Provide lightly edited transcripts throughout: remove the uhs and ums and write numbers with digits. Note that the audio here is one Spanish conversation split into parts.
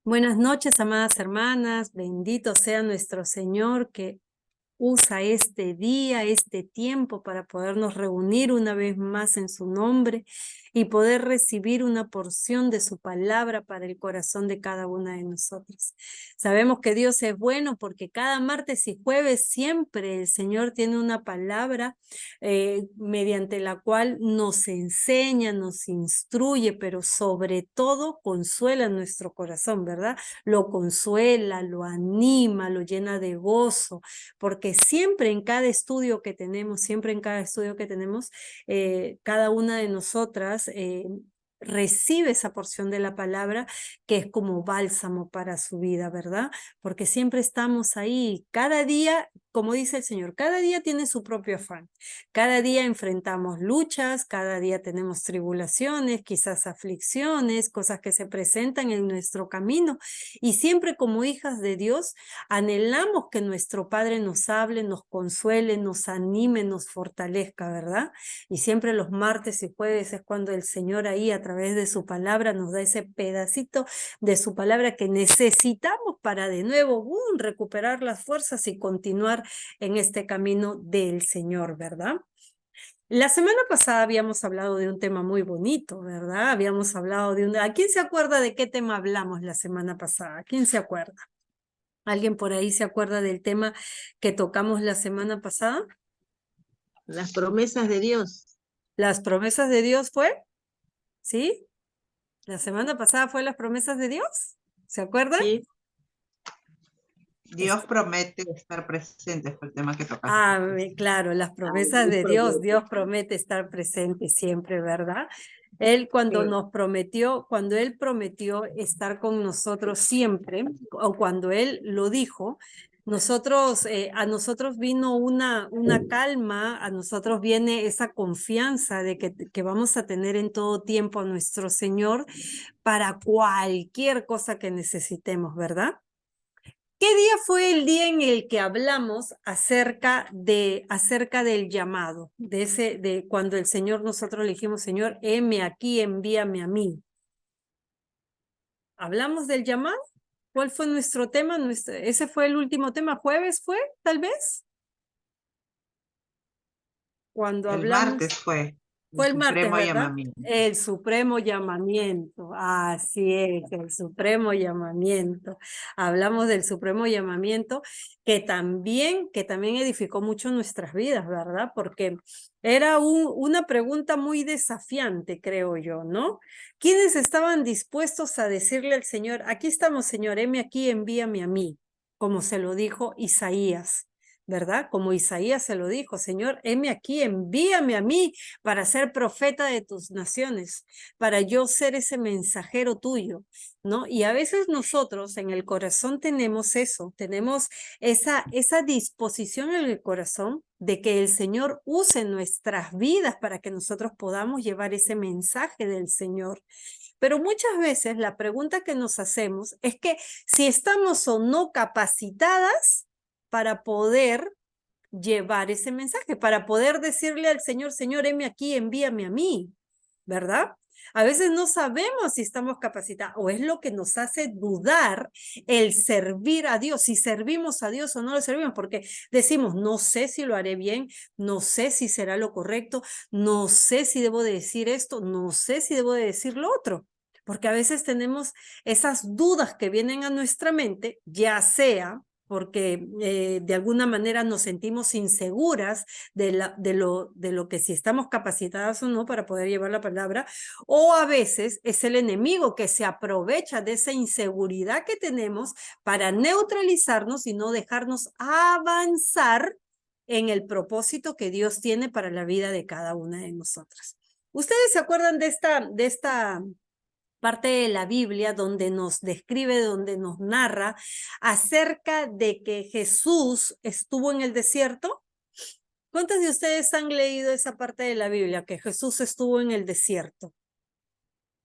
Buenas noches, amadas hermanas. Bendito sea nuestro Señor que usa este día, este tiempo para podernos reunir una vez más en su nombre y poder recibir una porción de su palabra para el corazón de cada una de nosotros. Sabemos que Dios es bueno porque cada martes y jueves siempre el Señor tiene una palabra mediante la cual nos enseña, nos instruye, pero sobre todo consuela nuestro corazón, ¿verdad? Lo consuela, lo anima, lo llena de gozo, porque siempre en cada estudio que tenemos, cada una de nosotras recibe esa porción de la palabra que es como bálsamo para su vida, ¿verdad? Porque siempre estamos ahí, cada día, como dice el Señor, cada día tiene su propio afán, cada día enfrentamos luchas, cada día tenemos tribulaciones, quizás aflicciones, cosas que se presentan en nuestro camino, y siempre como hijas de Dios anhelamos que nuestro Padre nos hable, nos consuele, nos anime, nos fortalezca, ¿verdad? Y siempre los martes y jueves es cuando el Señor ahí a través de su palabra nos da ese pedacito de su palabra que necesitamos para de nuevo recuperar las fuerzas y continuar en este camino del Señor, ¿verdad? La semana pasada habíamos hablado de un tema muy bonito, ¿verdad? Habíamos hablado de ¿A quién se acuerda de qué tema hablamos la semana pasada? ¿Quién se acuerda? ¿Alguien por ahí se acuerda del tema que tocamos la semana pasada? Las promesas de Dios. ¿Las promesas de Dios fue? ¿Sí? ¿La semana pasada fue las promesas de Dios? ¿Se acuerdan? Sí. Dios promete estar presente, fue el tema que tocamos. Claro, las promesas de Dios. Dios promete estar presente siempre, ¿verdad? Él cuando Él prometió estar con nosotros siempre, o cuando Él lo dijo, a nosotros vino una calma, a nosotros viene esa confianza de que vamos a tener en todo tiempo a nuestro Señor para cualquier cosa que necesitemos, ¿verdad? ¿Qué día fue el día en el que hablamos acerca del llamado? De cuando el Señor, nosotros le dijimos, Señor, heme aquí, envíame a mí. ¿Hablamos del llamado? ¿Cuál fue nuestro tema? Ese fue el último tema. ¿Jueves fue, tal vez? Cuando El hablamos... martes fue Fue el el martes, supremo ¿verdad? llamamiento. El supremo llamamiento. Así es, el supremo llamamiento. Hablamos del supremo llamamiento que también edificó mucho nuestras vidas, ¿verdad? Porque era una pregunta muy desafiante, creo yo, ¿no? ¿Quiénes estaban dispuestos a decirle al Señor, aquí estamos, Señor, heme aquí, envíame a mí, como se lo dijo Isaías? ¿Verdad? Como Isaías se lo dijo, Señor, heme aquí, envíame a mí para ser profeta de tus naciones, para yo ser ese mensajero tuyo, ¿no? Y a veces nosotros en el corazón tenemos eso, tenemos esa disposición en el corazón de que el Señor use nuestras vidas para que nosotros podamos llevar ese mensaje del Señor. Pero muchas veces la pregunta que nos hacemos es que si estamos o no capacitadas para poder llevar ese mensaje, para poder decirle al Señor, Señor, heme aquí, envíame a mí, ¿verdad? A veces no sabemos si estamos capacitados o es lo que nos hace dudar el servir a Dios, si servimos a Dios o no lo servimos, porque decimos, no sé si lo haré bien, no sé si será lo correcto, no sé si debo de decir esto, no sé si debo de decir lo otro, porque a veces tenemos esas dudas que vienen a nuestra mente, ya sea porque de alguna manera nos sentimos inseguras de lo que si estamos capacitadas o no para poder llevar la palabra, o a veces es el enemigo que se aprovecha de esa inseguridad que tenemos para neutralizarnos y no dejarnos avanzar en el propósito que Dios tiene para la vida de cada una de nosotras. ¿Ustedes se acuerdan de esta parte de la Biblia donde nos describe, donde nos narra acerca de que Jesús estuvo en el desierto? ¿Cuántos de ustedes han leído esa parte de la Biblia, que Jesús estuvo en el desierto?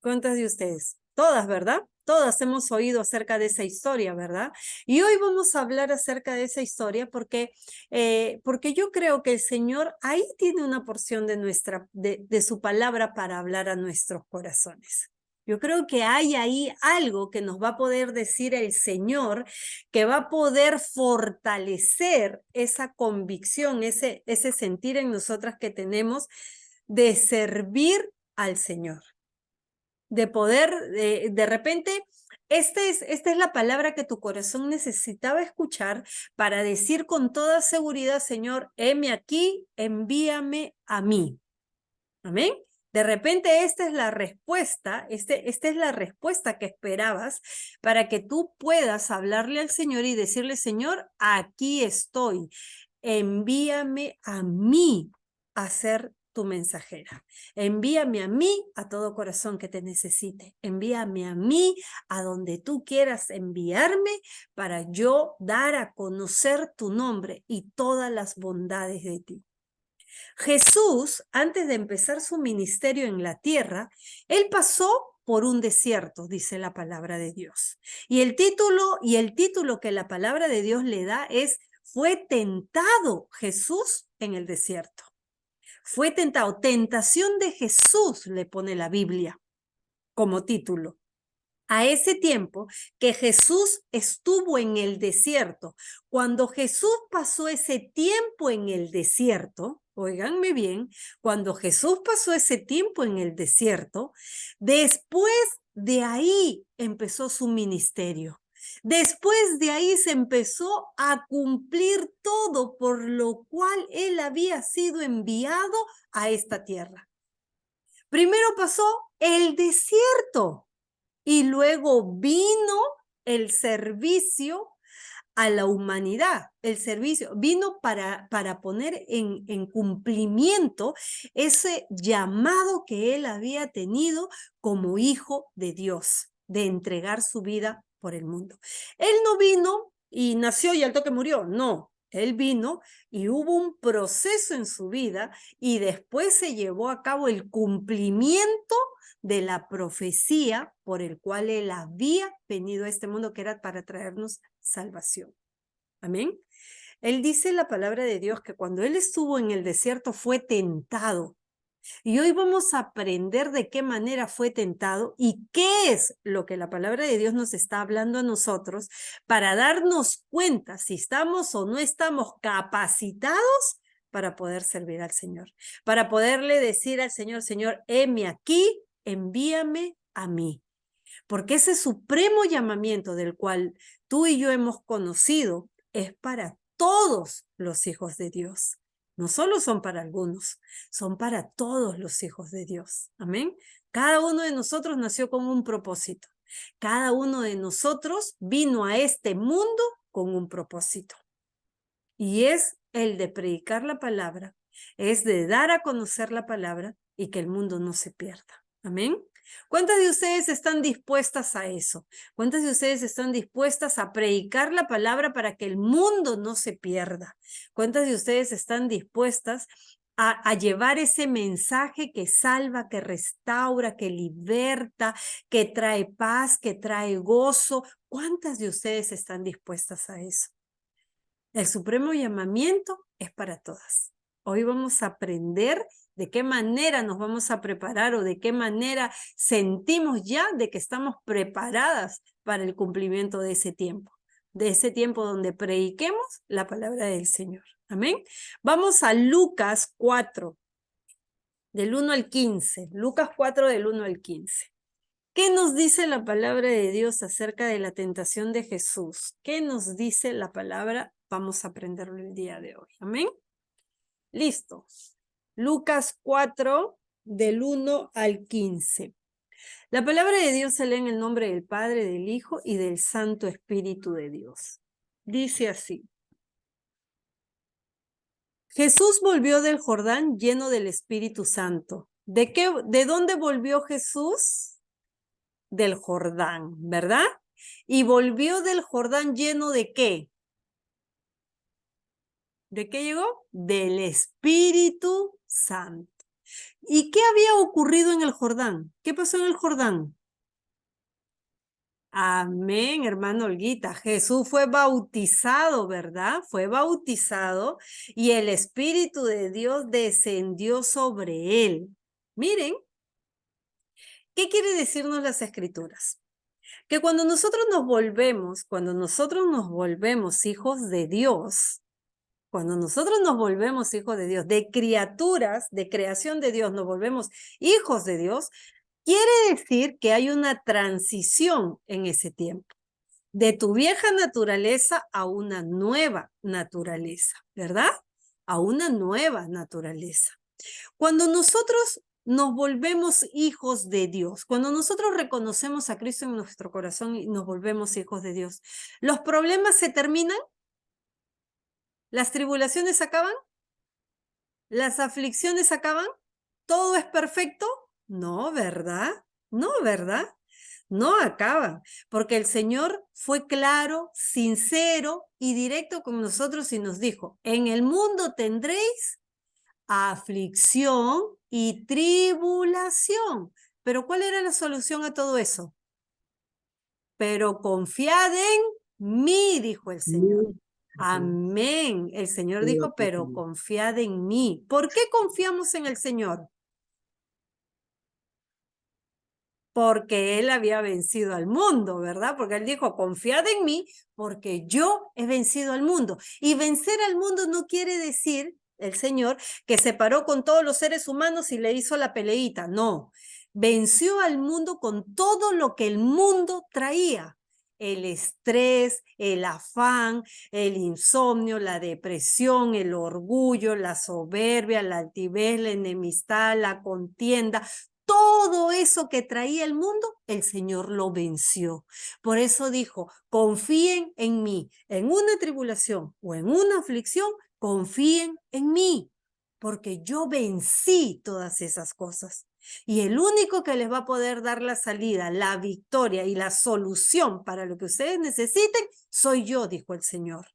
¿Cuántas de ustedes? Todas, ¿verdad? Todas hemos oído acerca de esa historia, ¿verdad? Y hoy vamos a hablar acerca de esa historia porque yo creo que el Señor ahí tiene una porción de su palabra para hablar a nuestros corazones. Yo creo que hay ahí algo que nos va a poder decir el Señor, que va a poder fortalecer esa convicción, ese sentir en nosotras que tenemos de servir al Señor. De poder, de repente, esta es la palabra que tu corazón necesitaba escuchar para decir con toda seguridad, Señor, heme aquí, envíame a mí. Amén. De repente esta es la respuesta, esta es la respuesta que esperabas para que tú puedas hablarle al Señor y decirle, Señor, aquí estoy, envíame a mí a ser tu mensajera. Envíame a mí a todo corazón que te necesite. Envíame a mí a donde tú quieras enviarme para yo dar a conocer tu nombre y todas las bondades de ti. Jesús, antes de empezar su ministerio en la tierra, él pasó por un desierto, dice la palabra de Dios. Y el título que la palabra de Dios le da es, fue tentado Jesús en el desierto. Fue tentado, tentación de Jesús le pone la Biblia como título. A ese tiempo que Jesús estuvo en el desierto, cuando Jesús pasó ese tiempo en el desierto, óiganme bien, cuando Jesús pasó ese tiempo en el desierto, después de ahí empezó su ministerio. Después de ahí se empezó a cumplir todo por lo cual él había sido enviado a esta tierra. Primero pasó el desierto. Y luego vino el servicio a la humanidad. El servicio vino para poner en cumplimiento ese llamado que él había tenido como hijo de Dios, de entregar su vida por el mundo. Él no vino y nació y al toque murió, no. Él vino y hubo un proceso en su vida y después se llevó a cabo el cumplimiento de la profecía por el cual él había venido a este mundo, que era para traernos salvación. Amén. Él dice en la palabra de Dios que cuando él estuvo en el desierto fue tentado. Y hoy vamos a aprender de qué manera fue tentado y qué es lo que la palabra de Dios nos está hablando a nosotros para darnos cuenta si estamos o no estamos capacitados para poder servir al Señor, para poderle decir al Señor, Señor, heme aquí, envíame a mí. Porque ese supremo llamamiento del cual tú y yo hemos conocido es para todos los hijos de Dios. No solo son para algunos, son para todos los hijos de Dios. Amén. Cada uno de nosotros nació con un propósito. Cada uno de nosotros vino a este mundo con un propósito. Y es el de predicar la palabra, es de dar a conocer la palabra y que el mundo no se pierda. Amén. ¿Cuántas de ustedes están dispuestas a eso? ¿Cuántas de ustedes están dispuestas a predicar la palabra para que el mundo no se pierda? ¿Cuántas de ustedes están dispuestas a llevar ese mensaje que salva, que restaura, que liberta, que trae paz, que trae gozo? ¿Cuántas de ustedes están dispuestas a eso? El supremo llamamiento es para todas. Hoy vamos a aprender de qué manera nos vamos a preparar o de qué manera sentimos ya de que estamos preparadas para el cumplimiento de ese tiempo donde prediquemos la palabra del Señor. Amén. Vamos a Lucas 4, del 1 al 15. Lucas 4, del 1 al 15. ¿Qué nos dice la palabra de Dios acerca de la tentación de Jesús? ¿Qué nos dice la palabra? Vamos a aprenderlo el día de hoy. Amén. Listo. Lucas 4, del 1 al 15. La palabra de Dios se lee en el nombre del Padre, del Hijo y del Santo Espíritu de Dios. Dice así. Jesús volvió del Jordán lleno del Espíritu Santo. ¿De dónde volvió Jesús? Del Jordán, ¿verdad? Y volvió del Jordán lleno ¿de qué? ¿De qué llegó? Del Espíritu Santo. ¿Y qué había ocurrido en el Jordán? ¿Qué pasó en el Jordán? Amén, hermano Olguita. Jesús fue bautizado, ¿verdad? Fue bautizado y el Espíritu de Dios descendió sobre él. Miren, ¿Qué quiere decirnos las Escrituras? Que cuando nosotros nos volvemos hijos de Dios, cuando nosotros nos volvemos hijos de Dios, de criaturas, de creación de Dios, nos volvemos hijos de Dios, quiere decir que hay una transición en ese tiempo, de tu vieja naturaleza a una nueva naturaleza, ¿verdad? A una nueva naturaleza. Cuando nosotros nos volvemos hijos de Dios, cuando nosotros reconocemos a Cristo en nuestro corazón y nos volvemos hijos de Dios, ¿los problemas se terminan? ¿Las tribulaciones acaban? ¿Las aflicciones acaban? ¿Todo es perfecto? No, ¿verdad? No, ¿verdad? No acaban, porque el Señor fue claro, sincero y directo con nosotros y nos dijo, en el mundo tendréis aflicción y tribulación. Pero ¿cuál era la solución a todo eso? Pero confiad en mí, dijo el Señor. Amén. El Señor dijo, pero confiad en mí. ¿Por qué confiamos en el Señor? Porque Él había vencido al mundo, ¿verdad? Porque Él dijo, confiad en mí, porque yo he vencido al mundo. Y vencer al mundo no quiere decir, el Señor, que se paró con todos los seres humanos y le hizo la peleita. No, venció al mundo con todo lo que el mundo traía. El estrés, el afán, el insomnio, la depresión, el orgullo, la soberbia, la altivez, la enemistad, la contienda. Todo eso que traía el mundo, el Señor lo venció. Por eso dijo, confíen en mí. En una tribulación o en una aflicción, confíen en mí, porque yo vencí todas esas cosas. Y el único que les va a poder dar la salida, la victoria y la solución para lo que ustedes necesiten, soy yo, dijo el Señor.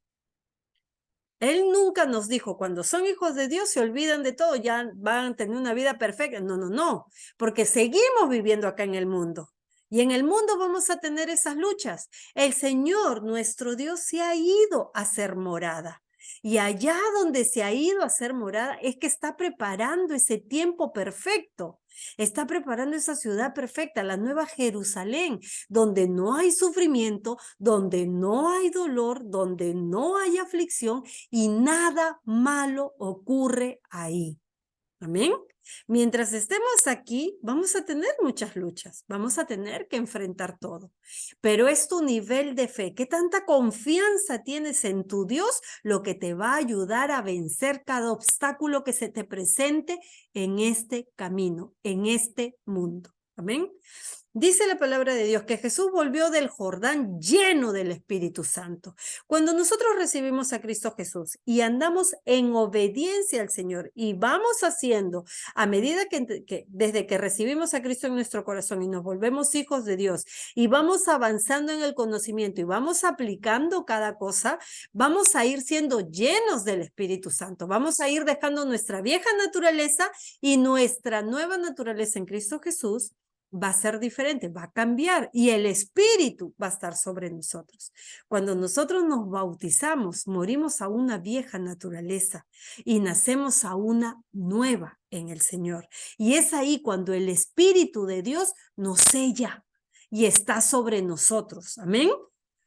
Él nunca nos dijo, cuando son hijos de Dios se olvidan de todo, ya van a tener una vida perfecta. No, no, no, porque seguimos viviendo acá en el mundo. Y en el mundo vamos a tener esas luchas. El Señor, nuestro Dios, se ha ido a hacer morada. Y allá donde se ha ido a hacer morada es que está preparando ese tiempo perfecto. Está preparando esa ciudad perfecta, la nueva Jerusalén, donde no hay sufrimiento, donde no hay dolor, donde no hay aflicción y nada malo ocurre ahí. Amén. Mientras estemos aquí, vamos a tener muchas luchas, vamos a tener que enfrentar todo. Pero es tu nivel de fe, qué tanta confianza tienes en tu Dios, lo que te va a ayudar a vencer cada obstáculo que se te presente en este camino, en este mundo. Amén. Dice la palabra de Dios que Jesús volvió del Jordán lleno del Espíritu Santo. Cuando nosotros recibimos a Cristo Jesús y andamos en obediencia al Señor y vamos haciendo a medida que desde que recibimos a Cristo en nuestro corazón y nos volvemos hijos de Dios y vamos avanzando en el conocimiento y vamos aplicando cada cosa, vamos a ir siendo llenos del Espíritu Santo. Vamos a ir dejando nuestra vieja naturaleza y nuestra nueva naturaleza en Cristo Jesús va a ser diferente, va a cambiar y el Espíritu va a estar sobre nosotros. Cuando nosotros nos bautizamos, morimos a una vieja naturaleza y nacemos a una nueva en el Señor. Y es ahí cuando el Espíritu de Dios nos sella y está sobre nosotros. Amén.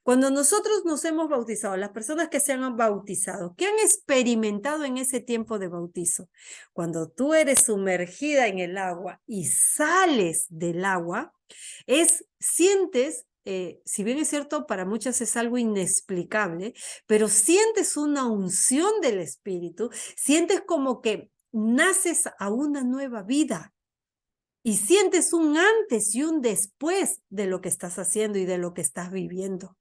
Cuando nosotros nos hemos bautizado, las personas que se han bautizado, ¿qué han experimentado en ese tiempo de bautizo? Cuando tú eres sumergida en el agua y sales del agua, sientes, si bien es cierto, para muchas es algo inexplicable, pero sientes una unción del Espíritu, sientes como que naces a una nueva vida. Y sientes un antes y un después de lo que estás haciendo y de lo que estás viviendo.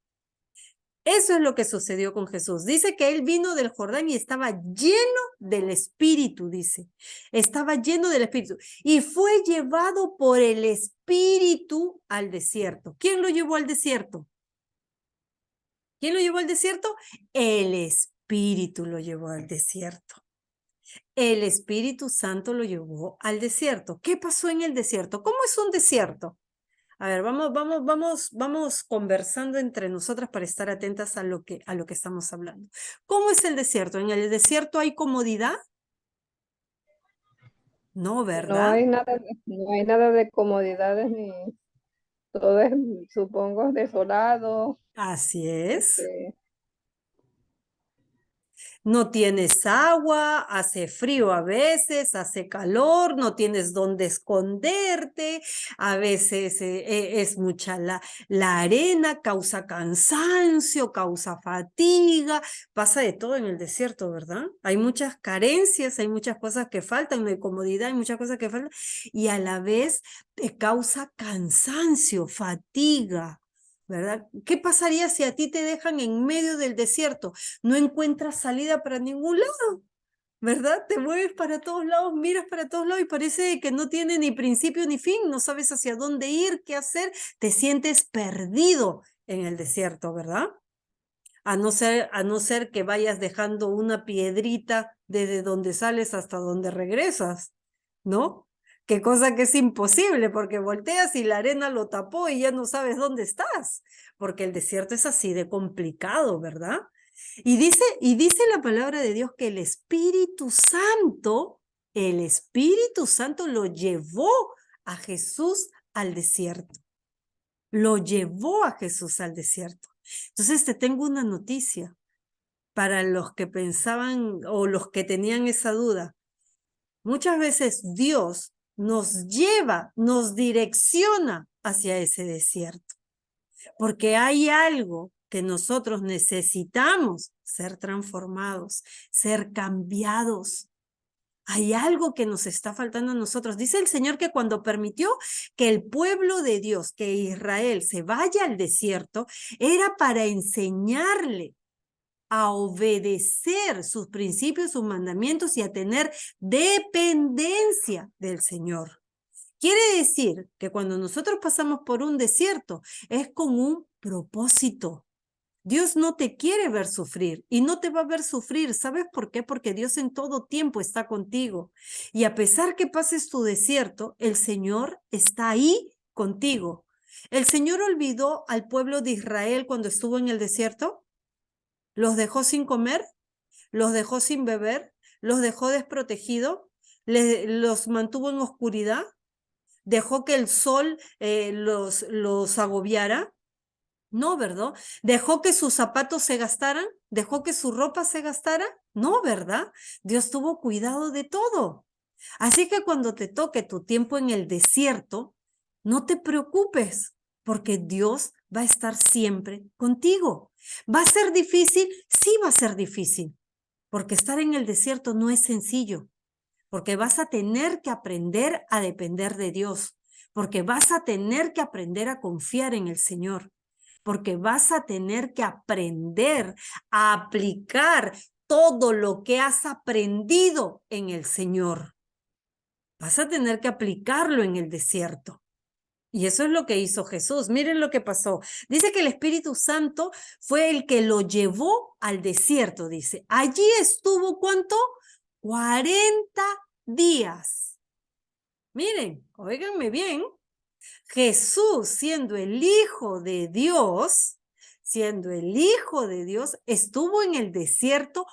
Eso es lo que sucedió con Jesús. Dice que él vino del Jordán y estaba lleno del Espíritu, dice. Estaba lleno del Espíritu. Y fue llevado por el Espíritu al desierto. ¿Quién lo llevó al desierto? ¿Quién lo llevó al desierto? El Espíritu lo llevó al desierto. El Espíritu Santo lo llevó al desierto. ¿Qué pasó en el desierto? ¿Cómo es un desierto? A ver, vamos conversando entre nosotras para estar atentas a lo que estamos hablando. ¿Cómo es el desierto? ¿En el desierto hay comodidad? No, No ¿verdad? hay nada, no hay nada de comodidades ni todo es, supongo, desolado. Así es. Este, No tienes agua, hace frío a veces, hace calor, no tienes dónde esconderte, a veces es mucha la arena, causa cansancio, causa fatiga, pasa de todo en el desierto, ¿verdad? Hay muchas carencias, hay muchas cosas que faltan, no hay comodidad, hay muchas cosas que faltan, y a la vez te causa cansancio, fatiga. ¿Verdad? ¿Qué pasaría si a ti te dejan en medio del desierto? No encuentras salida para ningún lado, ¿verdad? Te mueves para todos lados, miras para todos lados y parece que no tiene ni principio ni fin, no sabes hacia dónde ir, qué hacer, te sientes perdido en el desierto, ¿verdad? A no ser que vayas dejando una piedrita desde donde sales hasta donde regresas, ¿no? Qué cosa que es imposible, porque volteas y la arena lo tapó y ya no sabes dónde estás, porque el desierto es así de complicado, ¿verdad? Y dice la palabra de Dios que el Espíritu Santo lo llevó a Jesús al desierto. Lo llevó a Jesús al desierto. Entonces te tengo una noticia para los que pensaban o los que tenían esa duda. Muchas veces Dios nos lleva, nos direcciona hacia ese desierto, porque hay algo que nosotros necesitamos ser transformados, ser cambiados. Hay algo que nos está faltando a nosotros. Dice el Señor que cuando permitió que el pueblo de Dios, que Israel se vaya al desierto, era para enseñarle a obedecer sus principios, sus mandamientos y a tener dependencia del Señor. Quiere decir que cuando nosotros pasamos por un desierto es con un propósito. Dios no te quiere ver sufrir y no te va a ver sufrir. ¿Sabes por qué? Porque Dios en todo tiempo está contigo. Y a pesar que pases tu desierto, el Señor está ahí contigo. ¿El Señor olvidó al pueblo de Israel cuando estuvo en el desierto? ¿Los dejó sin comer? ¿Los dejó sin beber? ¿Los dejó desprotegidos? ¿Los mantuvo en oscuridad? ¿Dejó que el sol los agobiara? No, ¿verdad? ¿Dejó que sus zapatos se gastaran? ¿Dejó que su ropa se gastara? No, ¿verdad? Dios tuvo cuidado de todo. Así que cuando te toque tu tiempo en el desierto, no te preocupes, porque Dios va a estar siempre contigo. ¿Va a ser difícil? Sí va a ser difícil, porque estar en el desierto no es sencillo, porque vas a tener que aprender a depender de Dios, porque vas a tener que aprender a confiar en el Señor, porque vas a tener que aprender a aplicar todo lo que has aprendido en el Señor. Vas a tener que aplicarlo en el desierto. Y eso es lo que hizo Jesús. Miren lo que pasó. Dice que el Espíritu Santo fue el que lo llevó al desierto, dice. Allí estuvo, ¿cuánto? 40 días. Miren, óiganme bien. Jesús, siendo el Hijo de Dios, estuvo en el desierto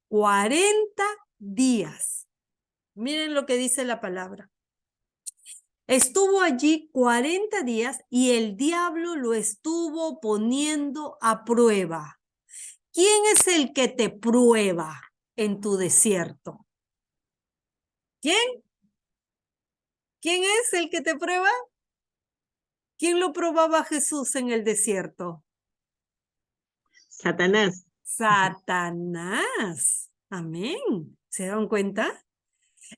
40 días. Miren lo que dice la palabra. Estuvo allí 40 días y el diablo lo estuvo poniendo a prueba. ¿Quién es el que te prueba en tu desierto? ¿Quién? ¿Quién es el que te prueba? ¿Quién lo probaba a Jesús en el desierto? Satanás. Satanás. Amén. ¿Se dan cuenta?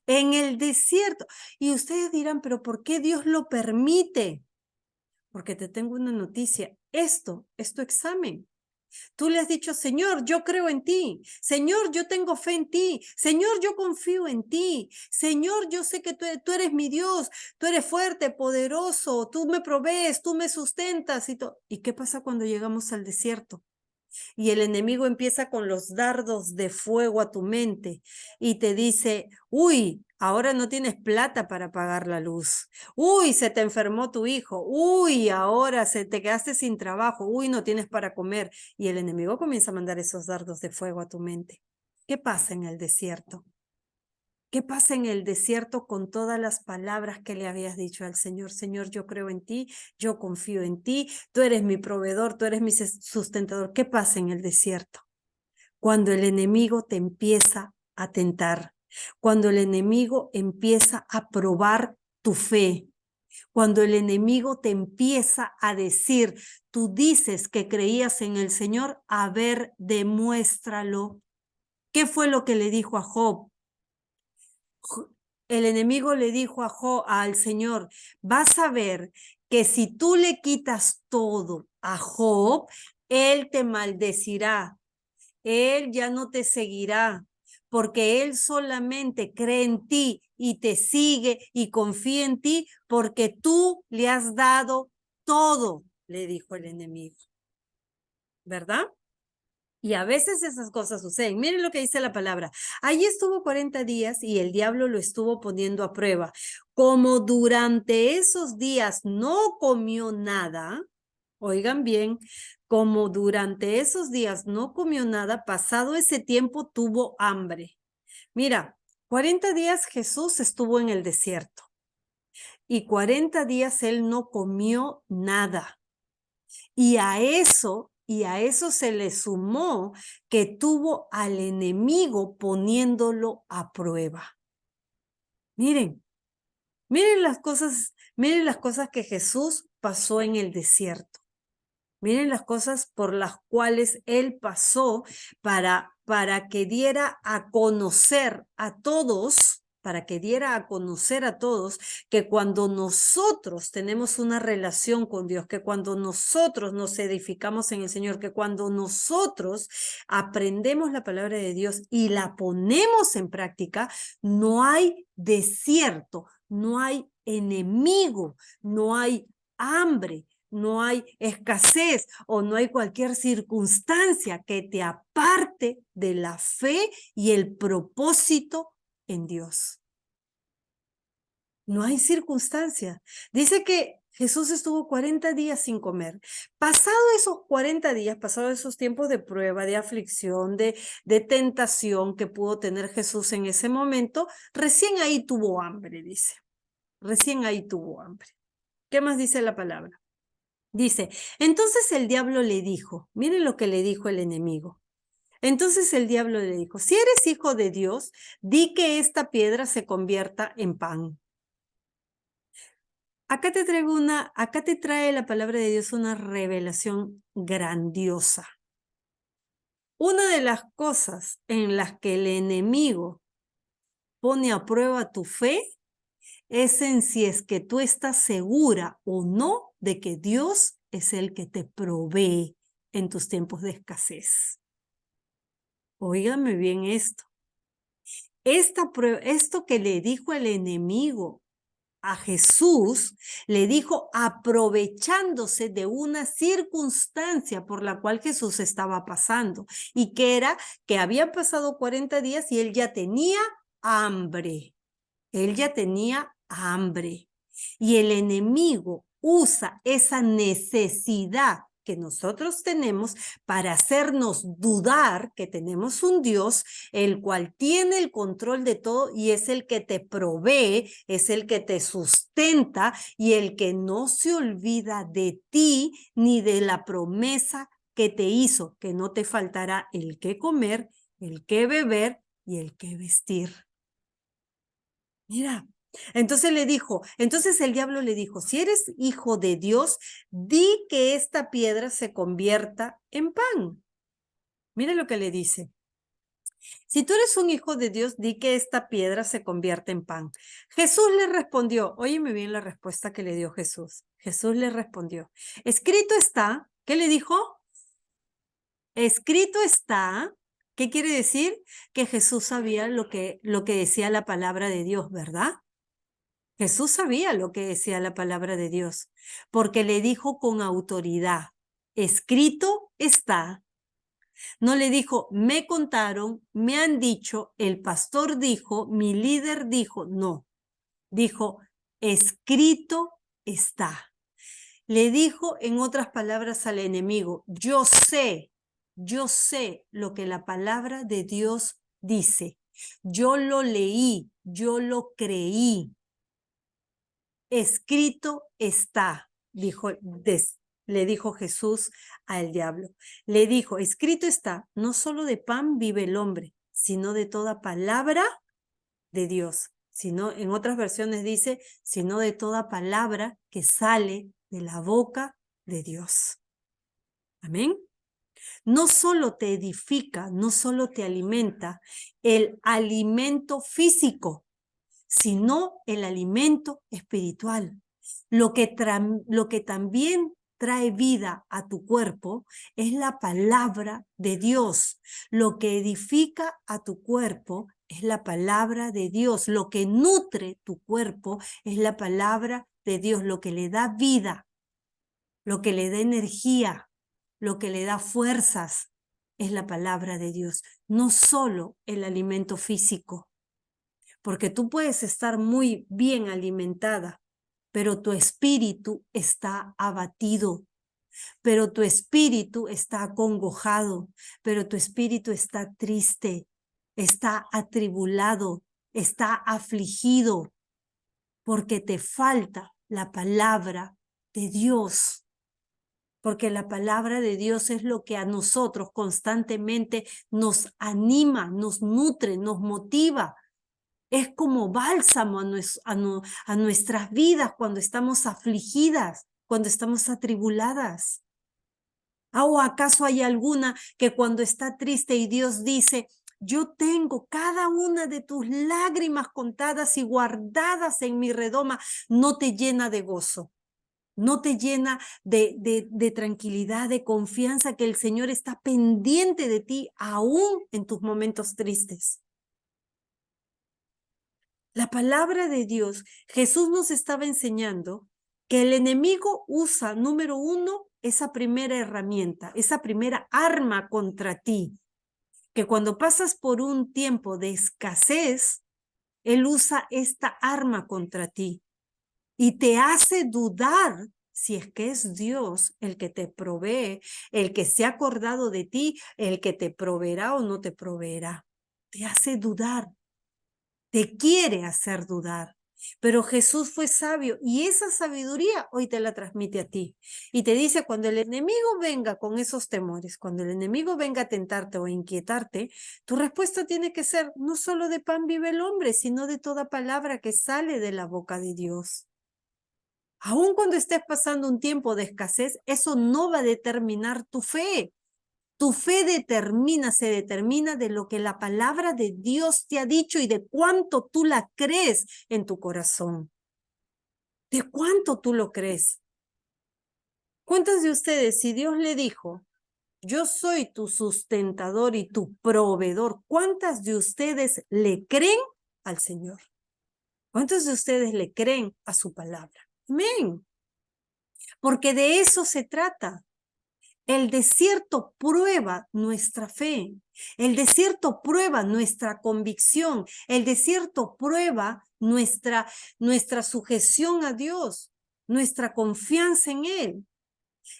En el desierto. Y ustedes dirán, pero ¿por qué Dios lo permite? Porque te tengo una noticia. Esto es tu examen. Tú le has dicho, Señor, yo creo en ti. Señor, yo tengo fe en ti. Señor, yo confío en ti. Señor, yo sé que tú eres mi Dios. Tú eres fuerte, poderoso. Tú me provees, tú me sustentas. ¿Y qué pasa cuando llegamos al desierto? Y el enemigo empieza con los dardos de fuego a tu mente y te dice, uy, ahora no tienes plata para pagar la luz. Uy, se te enfermó tu hijo. Uy, ahora te quedaste sin trabajo. Uy, no tienes para comer. Y el enemigo comienza a mandar esos dardos de fuego a tu mente. ¿Qué pasa en el desierto? ¿Qué pasa en el desierto con todas las palabras que le habías dicho al Señor? Señor, yo creo en ti, yo confío en ti, tú eres mi proveedor, tú eres mi sustentador. ¿Qué pasa en el desierto? Cuando el enemigo te empieza a tentar, cuando el enemigo empieza a probar tu fe, cuando el enemigo te empieza a decir, tú dices que creías en el Señor, a ver, demuéstralo. ¿Qué fue lo que le dijo a Job? El enemigo le dijo a Job, al Señor, vas a ver que si tú le quitas todo a Job, él te maldecirá, él ya no te seguirá, porque él solamente cree en ti y te sigue y confía en ti porque tú le has dado todo, le dijo el enemigo. ¿Verdad? Y a veces esas cosas suceden. Miren lo que dice la palabra. Allí estuvo 40 días y el diablo lo estuvo poniendo a prueba. Como durante esos días no comió nada, oigan bien, como durante esos días no comió nada, pasado ese tiempo tuvo hambre. Mira, 40 días Jesús estuvo en el desierto y 40 días él no comió nada. Y a eso se le sumó que tuvo al enemigo poniéndolo a prueba. Miren, miren las cosas que Jesús pasó en el desierto. Miren las cosas por las cuales él pasó para que diera a conocer a todos, que cuando nosotros tenemos una relación con Dios, que cuando nosotros nos edificamos en el Señor, que cuando nosotros aprendemos la palabra de Dios y la ponemos en práctica, no hay desierto, no hay enemigo, no hay hambre, no hay escasez o no hay cualquier circunstancia que te aparte de la fe y el propósito en Dios. No hay circunstancia. Dice que Jesús estuvo 40 días sin comer. Pasado esos 40 días, pasado esos tiempos de prueba, de aflicción, de tentación que pudo tener Jesús en ese momento, recién ahí tuvo hambre, dice. Recién ahí tuvo hambre. ¿Qué más dice la palabra? Dice, entonces el diablo le dijo, miren lo que le dijo el enemigo. Entonces el diablo le dijo, si eres hijo de Dios, di que esta piedra se convierta en pan. Acá te trae la palabra de Dios una revelación grandiosa. Una de las cosas en las que el enemigo pone a prueba tu fe es en si es que tú estás segura o no de que Dios es el que te provee en tus tiempos de escasez. Óigame bien esto. Esto que le dijo el enemigo a Jesús, le dijo aprovechándose de una circunstancia por la cual Jesús estaba pasando, y que era que había pasado 40 días y él ya tenía hambre. Él ya tenía hambre. Y el enemigo usa esa necesidad que nosotros tenemos para hacernos dudar que tenemos un Dios, el cual tiene el control de todo y es el que te provee, es el que te sustenta y el que no se olvida de ti ni de la promesa que te hizo, que no te faltará el que comer, el que beber y el que vestir. Mira, entonces el diablo le dijo, si eres hijo de Dios, di que esta piedra se convierta en pan. Mira lo que le dice. Si tú eres un hijo de Dios, di que esta piedra se convierta en pan. Jesús le respondió, óyeme bien la respuesta que le dio Jesús. Jesús le respondió, escrito está, ¿qué le dijo? Escrito está. ¿Qué quiere decir? Que Jesús sabía lo que decía la palabra de Dios, ¿verdad? Jesús sabía lo que decía la palabra de Dios, porque le dijo con autoridad, escrito está. No le dijo, me contaron, me han dicho, el pastor dijo, mi líder dijo, no. Dijo, escrito está. Le dijo en otras palabras al enemigo, yo sé lo que la palabra de Dios dice. Yo lo leí, yo lo creí. Escrito está, le dijo Jesús al diablo. Le dijo, escrito está, no solo de pan vive el hombre, sino de toda palabra de Dios. Sino, en otras versiones dice, sino de toda palabra que sale de la boca de Dios. Amén. No solo te edifica, no solo te alimenta el alimento físico, sino el alimento espiritual. Lo que también trae vida a tu cuerpo es la palabra de Dios. Lo que edifica a tu cuerpo es la palabra de Dios. Lo que nutre tu cuerpo es la palabra de Dios. Lo que le da vida, lo que le da energía, lo que le da fuerzas es la palabra de Dios. No solo el alimento físico. Porque tú puedes estar muy bien alimentada, pero tu espíritu está abatido, pero tu espíritu está acongojado, pero tu espíritu está triste, está atribulado, está afligido, porque te falta la palabra de Dios. Porque la palabra de Dios es lo que a nosotros constantemente nos anima, nos nutre, nos motiva. Es como bálsamo a nuestras vidas cuando estamos afligidas, cuando estamos atribuladas. ¿O acaso hay alguna que cuando está triste y Dios dice, yo tengo cada una de tus lágrimas contadas y guardadas en mi redoma, no te llena de gozo? No te llena de tranquilidad, de confianza que el Señor está pendiente de ti aún en tus momentos tristes. La palabra de Dios, Jesús nos estaba enseñando que el enemigo usa, número uno, esa primera herramienta, esa primera arma contra ti, que cuando pasas por un tiempo de escasez, él usa esta arma contra ti y te hace dudar si es que es Dios el que te provee, el que se ha acordado de ti, el que te proveerá o no te proveerá. Te hace dudar. Te quiere hacer dudar. Pero Jesús fue sabio y esa sabiduría hoy te la transmite a ti. Y te dice, cuando el enemigo venga con esos temores, cuando el enemigo venga a tentarte o a inquietarte, tu respuesta tiene que ser, no solo de pan vive el hombre, sino de toda palabra que sale de la boca de Dios. Aun cuando estés pasando un tiempo de escasez, eso no va a determinar tu fe. Tu fe se determina de lo que la palabra de Dios te ha dicho y de cuánto tú la crees en tu corazón. De cuánto tú lo crees. ¿Cuántos de ustedes, si Dios le dijo, yo soy tu sustentador y tu proveedor, cuántas de ustedes le creen al Señor? ¿Cuántos de ustedes le creen a su palabra? Amén. Porque de eso se trata. El desierto prueba nuestra fe, el desierto prueba nuestra convicción, el desierto prueba nuestra sujeción a Dios, nuestra confianza en Él.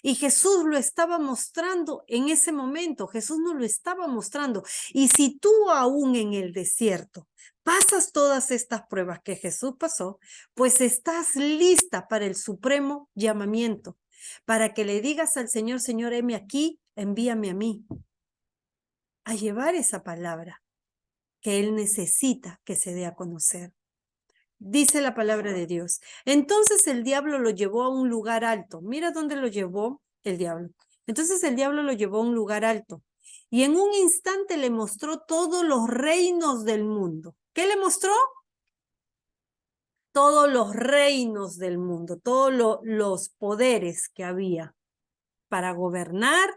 Y Jesús lo estaba mostrando en ese momento, Jesús nos lo estaba mostrando. Y si tú aún en el desierto pasas todas estas pruebas que Jesús pasó, pues estás lista para el supremo llamamiento. Para que le digas al Señor, Señor, heme aquí, envíame a mí, a llevar esa palabra que Él necesita que se dé a conocer. Dice la palabra de Dios. Entonces el diablo lo llevó a un lugar alto. Mira dónde lo llevó el diablo. Entonces el diablo lo llevó a un lugar alto y en un instante le mostró todos los reinos del mundo. ¿Qué le mostró? Todos los reinos del mundo, todos los poderes que había para gobernar,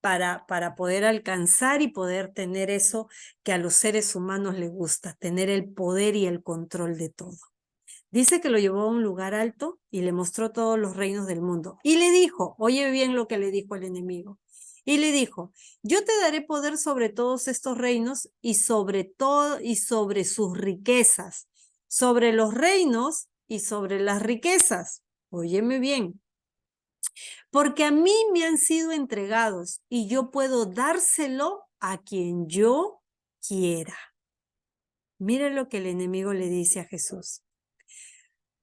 para poder alcanzar y poder tener eso que a los seres humanos les gusta, tener el poder y el control de todo. Dice que lo llevó a un lugar alto y le mostró todos los reinos del mundo. Y le dijo, oye bien lo que le dijo el enemigo. Y le dijo, yo te daré poder sobre todos estos reinos y sobre todo y sobre sus riquezas, sobre los reinos y sobre las riquezas. Óyeme bien. Porque a mí me han sido entregados y yo puedo dárselo a quien yo quiera. Miren lo que el enemigo le dice a Jesús.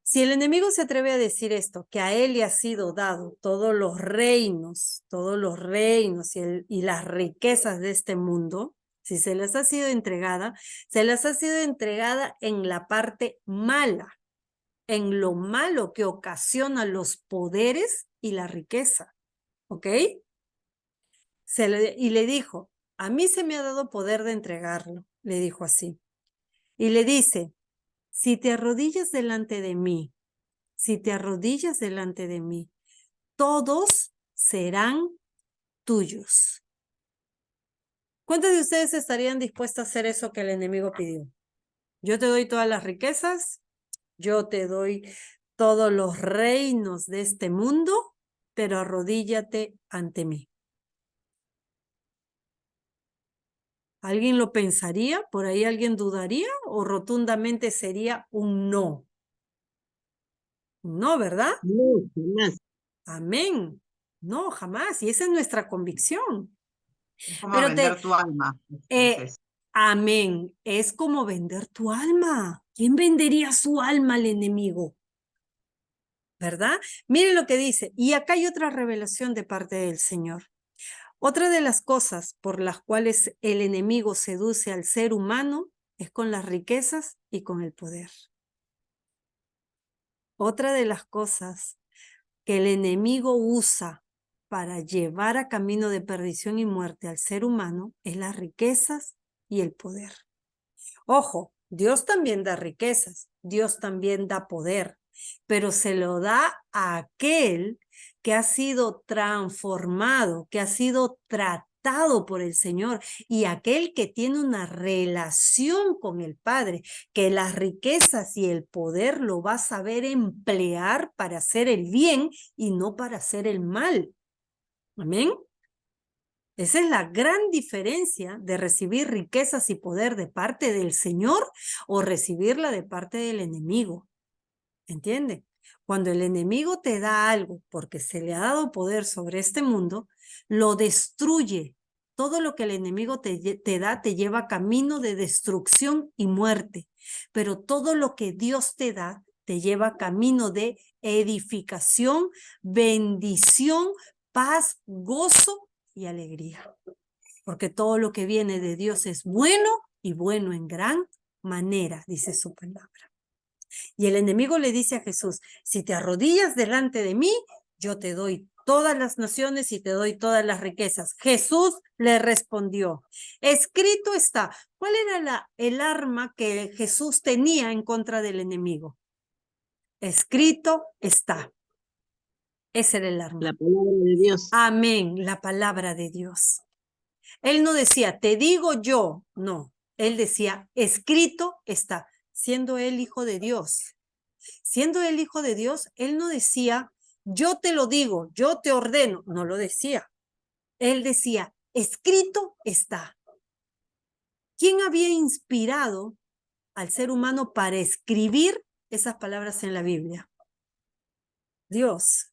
Si el enemigo se atreve a decir esto, que a él le ha sido dado todos los reinos y las riquezas de este mundo, si se les ha sido entregada, se les ha sido entregada en la parte mala, en lo malo que ocasiona los poderes y la riqueza, ¿ok? Y le dijo, a mí se me ha dado poder de entregarlo, le dijo así. Y le dice, si te arrodillas delante de mí, todos serán tuyos. ¿Cuántos de ustedes estarían dispuestos a hacer eso que el enemigo pidió? Yo te doy todas las riquezas, yo te doy todos los reinos de este mundo, pero arrodíllate ante mí. ¿Alguien lo pensaría? ¿Por ahí alguien dudaría? ¿O rotundamente sería un no? No, ¿verdad? No, jamás. Amén. No, jamás. Y esa es nuestra convicción. Es como Pero vender tu alma. amén. Es como vender tu alma. ¿Quién vendería su alma al enemigo? ¿Verdad? Miren lo que dice. Y acá hay otra revelación de parte del Señor. Otra de las cosas por las cuales el enemigo seduce al ser humano es con las riquezas y con el poder. Otra de las cosas que el enemigo usa para llevar a camino de perdición y muerte al ser humano es las riquezas y el poder. Ojo, Dios también da riquezas, Dios también da poder, pero se lo da a aquel que ha sido transformado, que ha sido tratado por el Señor y aquel que tiene una relación con el Padre, que las riquezas y el poder lo va a saber emplear para hacer el bien y no para hacer el mal. Amén. Esa es la gran diferencia de recibir riquezas y poder de parte del Señor o recibirla de parte del enemigo. ¿Entiende? Cuando el enemigo te da algo porque se le ha dado poder sobre este mundo, lo destruye. Todo lo que el enemigo te da te lleva camino de destrucción y muerte. Pero todo lo que Dios te da te lleva camino de edificación, bendición, paz, gozo y alegría. Porque todo lo que viene de Dios es bueno y bueno en gran manera, dice su palabra. Y el enemigo le dice a Jesús, si te arrodillas delante de mí, yo te doy todas las naciones y te doy todas las riquezas. Jesús le respondió, escrito está. ¿Cuál era el arma que Jesús tenía en contra del enemigo? Escrito está. Ese era el arma. La palabra de Dios. Amén, la palabra de Dios. Él no decía, te digo yo, no. Él decía, escrito está, siendo él hijo de Dios. Siendo el hijo de Dios, él no decía, yo te lo digo, yo te ordeno, no lo decía. Él decía, escrito está. ¿Quién había inspirado al ser humano para escribir esas palabras en la Biblia? Dios.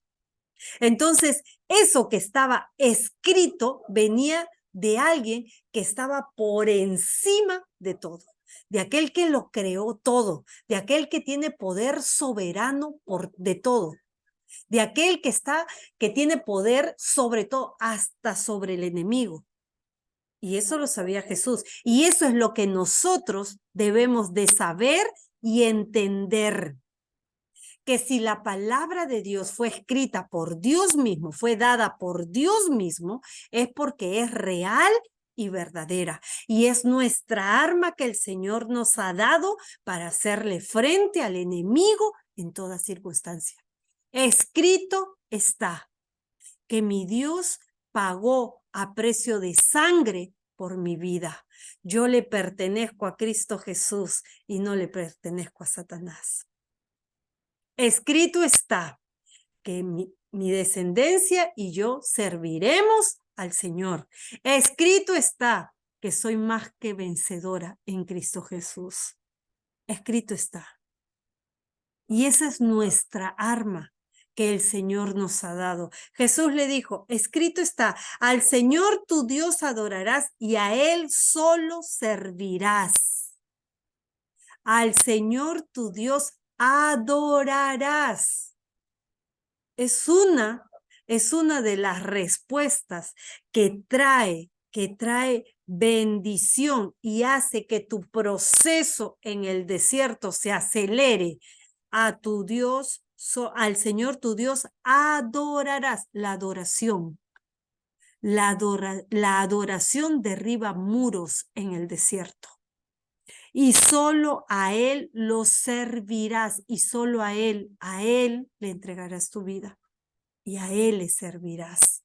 Entonces, eso que estaba escrito venía de alguien que estaba por encima de todo, de aquel que lo creó todo, de aquel que tiene poder soberano de todo, de aquel que tiene poder sobre todo, hasta sobre el enemigo. Y eso lo sabía Jesús. Y eso es lo que nosotros debemos de saber y entender. Que si la palabra de Dios fue escrita por Dios mismo, fue dada por Dios mismo, es porque es real y verdadera. Y es nuestra arma que el Señor nos ha dado para hacerle frente al enemigo en toda circunstancia. Escrito está que mi Dios pagó a precio de sangre por mi vida. Yo le pertenezco a Cristo Jesús y no le pertenezco a Satanás. Escrito está que mi descendencia y yo serviremos al Señor. Escrito está que soy más que vencedora en Cristo Jesús. Escrito está. Y esa es nuestra arma que el Señor nos ha dado. Jesús le dijo, escrito está, al Señor tu Dios adorarás y a Él solo servirás. Al Señor tu Dios adorarás. Es una de las respuestas que trae bendición y hace que tu proceso en el desierto se acelere. A tu Dios, al Señor tu Dios adorarás. La adoración. La adoración derriba muros en el desierto. Y solo a Él lo servirás y solo a Él le entregarás tu vida y a Él le servirás.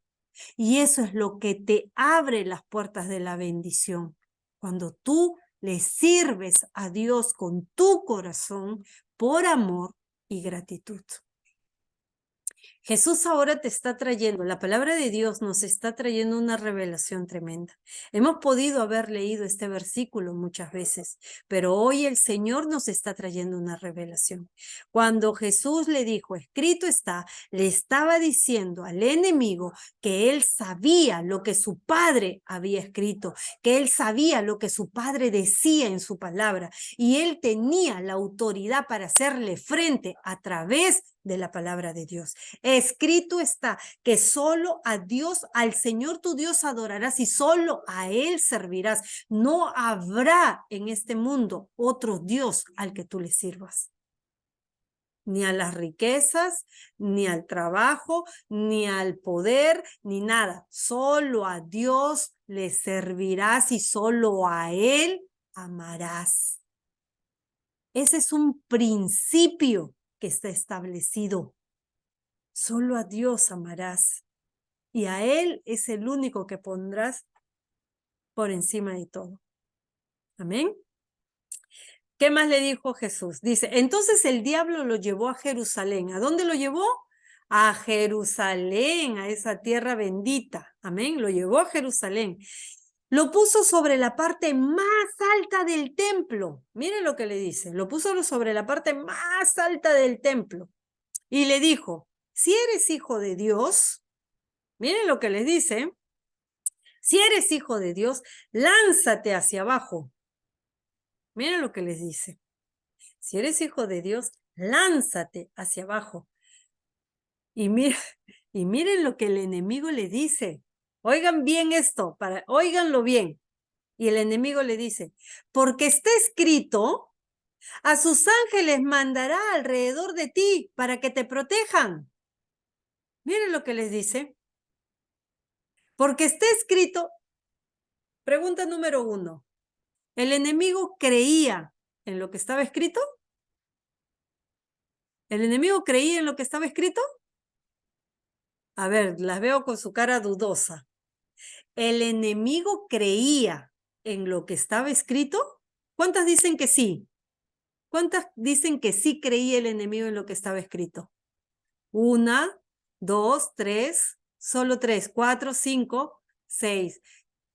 Y eso es lo que te abre las puertas de la bendición. Cuando tú le sirves a Dios con tu corazón por amor y gratitud. Jesús ahora te está trayendo, la palabra de Dios nos está trayendo una revelación tremenda. Hemos podido haber leído este versículo muchas veces, pero hoy el Señor nos está trayendo una revelación. Cuando Jesús le dijo, escrito está, le estaba diciendo al enemigo que él sabía lo que su padre había escrito, que él sabía lo que su padre decía en su palabra y él tenía la autoridad para hacerle frente a través de la palabra de Dios. Escrito está que solo a Dios, al Señor tu Dios adorarás y solo a Él servirás. No habrá en este mundo otro Dios al que tú le sirvas. Ni a las riquezas, ni al trabajo, ni al poder, ni nada. Solo a Dios le servirás y solo a Él amarás. Ese es un principio que está establecido. Solo a Dios amarás y a Él es el único que pondrás por encima de todo. Amén. ¿Qué más le dijo Jesús? Dice, entonces el diablo lo llevó a Jerusalén. ¿A dónde lo llevó? A Jerusalén, a esa tierra bendita. Amén. Lo llevó a Jerusalén. Lo puso sobre la parte más alta del templo. Miren lo que le dice. Lo puso sobre la parte más alta del templo. Y le dijo, si eres hijo de Dios, miren lo que les dice, si eres hijo de Dios, lánzate hacia abajo. Miren lo que les dice. Si eres hijo de Dios, lánzate hacia abajo. Y miren lo que el enemigo le dice. Oigan bien esto, óiganlo bien. Y el enemigo le dice, porque está escrito, a sus ángeles mandará alrededor de ti para que te protejan. Miren lo que les dice. Porque está escrito, pregunta número 1, ¿el enemigo creía en lo que estaba escrito? ¿El enemigo creía en lo que estaba escrito? A ver, las veo con su cara dudosa. ¿El enemigo creía en lo que estaba escrito? ¿Cuántas dicen que sí? ¿Cuántas dicen que sí creía el enemigo en lo que estaba escrito? 1, 2, 3, solo 3, 4, 5, 6.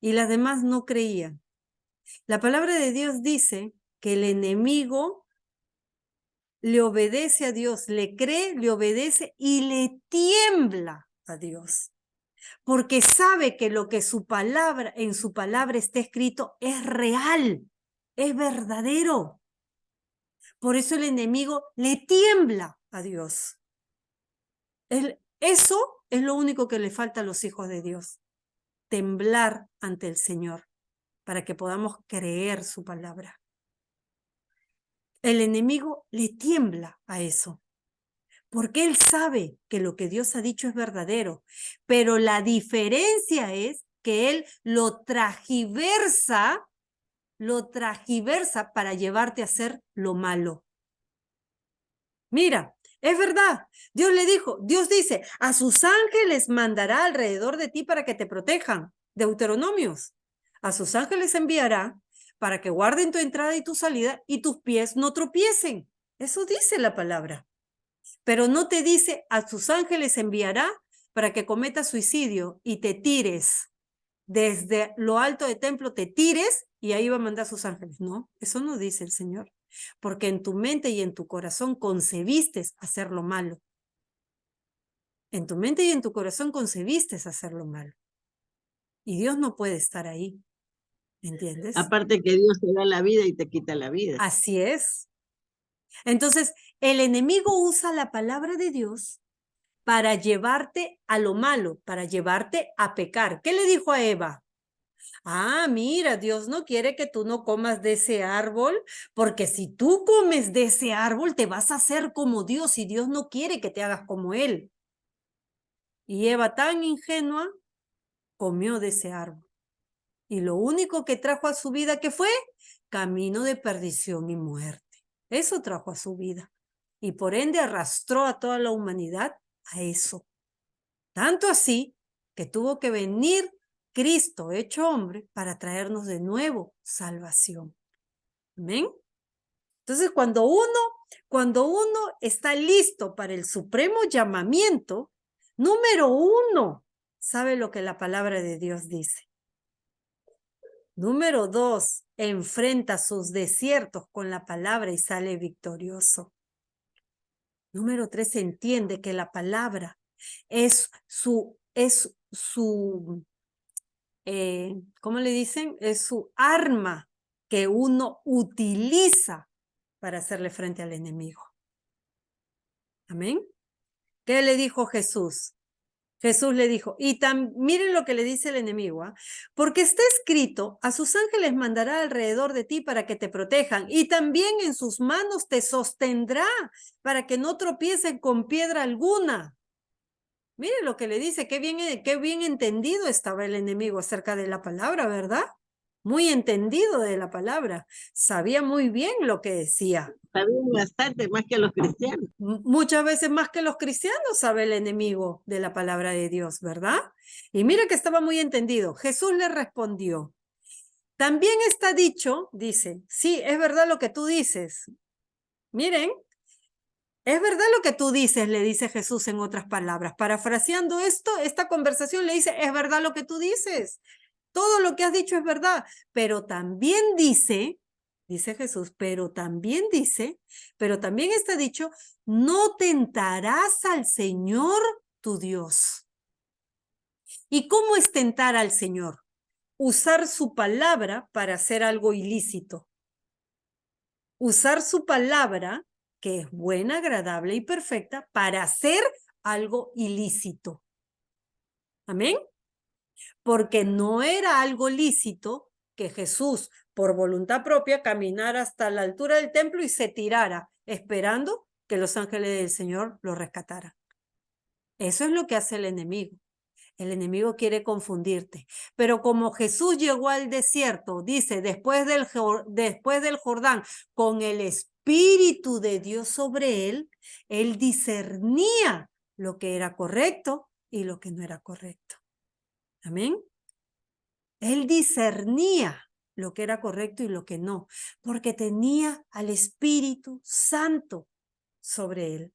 Y las demás no creían. La palabra de Dios dice que el enemigo le obedece a Dios, le cree, le obedece y le tiembla a Dios. Porque sabe que lo que en su palabra está escrito es real, es verdadero. Por eso el enemigo le tiembla a Dios. Eso es lo único que le falta a los hijos de Dios. Temblar ante el Señor para que podamos creer su palabra. El enemigo le tiembla a eso, porque él sabe que lo que Dios ha dicho es verdadero, pero la diferencia es que él lo tragiversa para llevarte a hacer lo malo. Mira, es verdad, Dios dice, a sus ángeles mandará alrededor de ti para que te protejan. Deuteronomios, a sus ángeles enviará para que guarden tu entrada y tu salida y tus pies no tropiecen. Eso dice la palabra. Pero no te dice, a sus ángeles enviará para que cometas suicidio y te tires. Desde lo alto del templo te tires y ahí va a mandar a sus ángeles. No, eso no dice el Señor. Porque en tu mente y en tu corazón concebiste hacer lo malo. En tu mente y en tu corazón concebiste hacer lo malo. Y Dios no puede estar ahí. ¿Entiendes? Aparte que Dios te da la vida y te quita la vida. Así es. Entonces, el enemigo usa la palabra de Dios para llevarte a lo malo, para llevarte a pecar. ¿Qué le dijo a Eva? Ah, mira, Dios no quiere que tú no comas de ese árbol, porque si tú comes de ese árbol te vas a hacer como Dios y Dios no quiere que te hagas como Él. Y Eva, tan ingenua, comió de ese árbol. Y lo único que trajo a su vida, ¿qué fue? Camino de perdición y muerte. Eso trajo a su vida. Y por ende arrastró a toda la humanidad a eso. Tanto así que tuvo que venir Cristo hecho hombre para traernos de nuevo salvación. ¿Amén? Entonces, cuando uno está listo para el supremo llamamiento, número uno, sabe lo que la palabra de Dios dice. Número dos, enfrenta sus desiertos con la palabra y sale victorioso. Número tres, entiende que la palabra es su ¿cómo le dicen? Es su arma que uno utiliza para hacerle frente al enemigo. Amén. ¿Qué le dijo Jesús? Jesús le dijo, miren lo que le dice el enemigo, ¿ah? Porque está escrito, a sus ángeles mandará alrededor de ti para que te protejan, y también en sus manos te sostendrá para que no tropiecen con piedra alguna. Miren lo que le dice, qué bien entendido estaba el enemigo acerca de la palabra, ¿verdad? Muy entendido de la palabra, sabía muy bien lo que decía. Sabían bastante más que los cristianos. Muchas veces más que los cristianos sabe el enemigo de la palabra de Dios, ¿verdad? Y mira que estaba muy entendido. Jesús le respondió, también está dicho, dice, sí, es verdad lo que tú dices. Miren, es verdad lo que tú dices, le dice Jesús en otras palabras. Parafraseando esta conversación le dice, es verdad lo que tú dices. Todo lo que has dicho es verdad, pero también dice Jesús, pero también está dicho, no tentarás al Señor tu Dios. ¿Y cómo es tentar al Señor? Usar su palabra para hacer algo ilícito. Usar su palabra, que es buena, agradable y perfecta, para hacer algo ilícito. ¿Amén? Porque no era algo lícito que Jesús, por voluntad propia, caminara hasta la altura del templo y se tirara, esperando que los ángeles del Señor lo rescataran. Eso es lo que hace el enemigo. El enemigo quiere confundirte. Pero como Jesús llegó al desierto, dice, después del Jordán, con el Espíritu de Dios sobre él discernía lo que era correcto y lo que no era correcto. Amén. Él discernía lo que era correcto y lo que no, porque tenía al Espíritu Santo sobre él.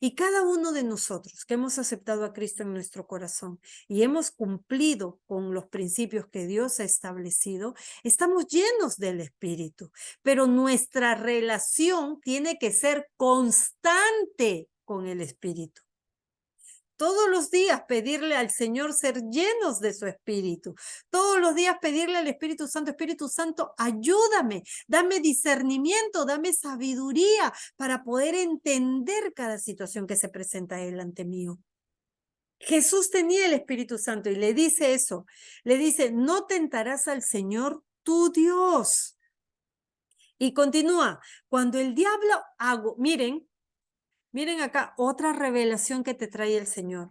Y cada uno de nosotros que hemos aceptado a Cristo en nuestro corazón y hemos cumplido con los principios que Dios ha establecido, estamos llenos del Espíritu, pero nuestra relación tiene que ser constante con el Espíritu. Todos los días pedirle al Señor ser llenos de su Espíritu. Todos los días pedirle al Espíritu Santo, ayúdame, dame discernimiento, dame sabiduría para poder entender cada situación que se presenta delante mío. Jesús tenía el Espíritu Santo y le dice eso. Le dice, no tentarás al Señor tu Dios. Y continúa, cuando el diablo miren acá otra revelación que te trae el Señor.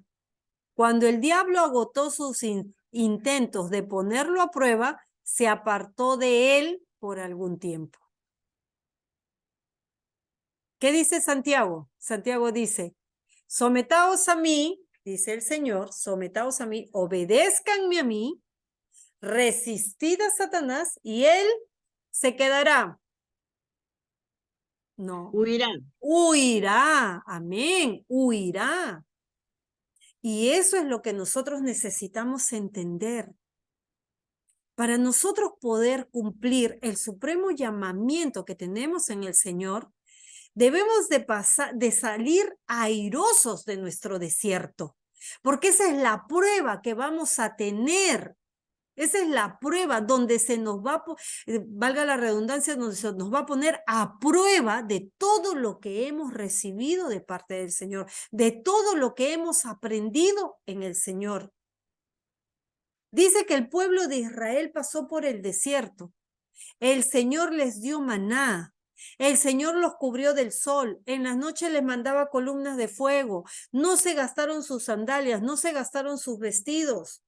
Cuando el diablo agotó sus intentos de ponerlo a prueba, se apartó de él por algún tiempo. ¿Qué dice Santiago? Santiago dice, sometaos a mí, dice el Señor, sometaos a mí, obedézcanme a mí, resistid a Satanás y él se quedará. No. Huirá. Huirá, amén, huirá. Y eso es lo que nosotros necesitamos entender. Para nosotros poder cumplir el supremo llamamiento que tenemos en el Señor, debemos de salir airosos de nuestro desierto, porque esa es la prueba que vamos a tener Esa es la prueba donde se nos va, valga la redundancia, donde se nos va a poner a prueba de todo lo que hemos recibido de parte del Señor, de todo lo que hemos aprendido en el Señor. Dice que el pueblo de Israel pasó por el desierto. El Señor les dio maná. El Señor los cubrió del sol. En las noches les mandaba columnas de fuego. No se gastaron sus sandalias, no se gastaron sus vestidos.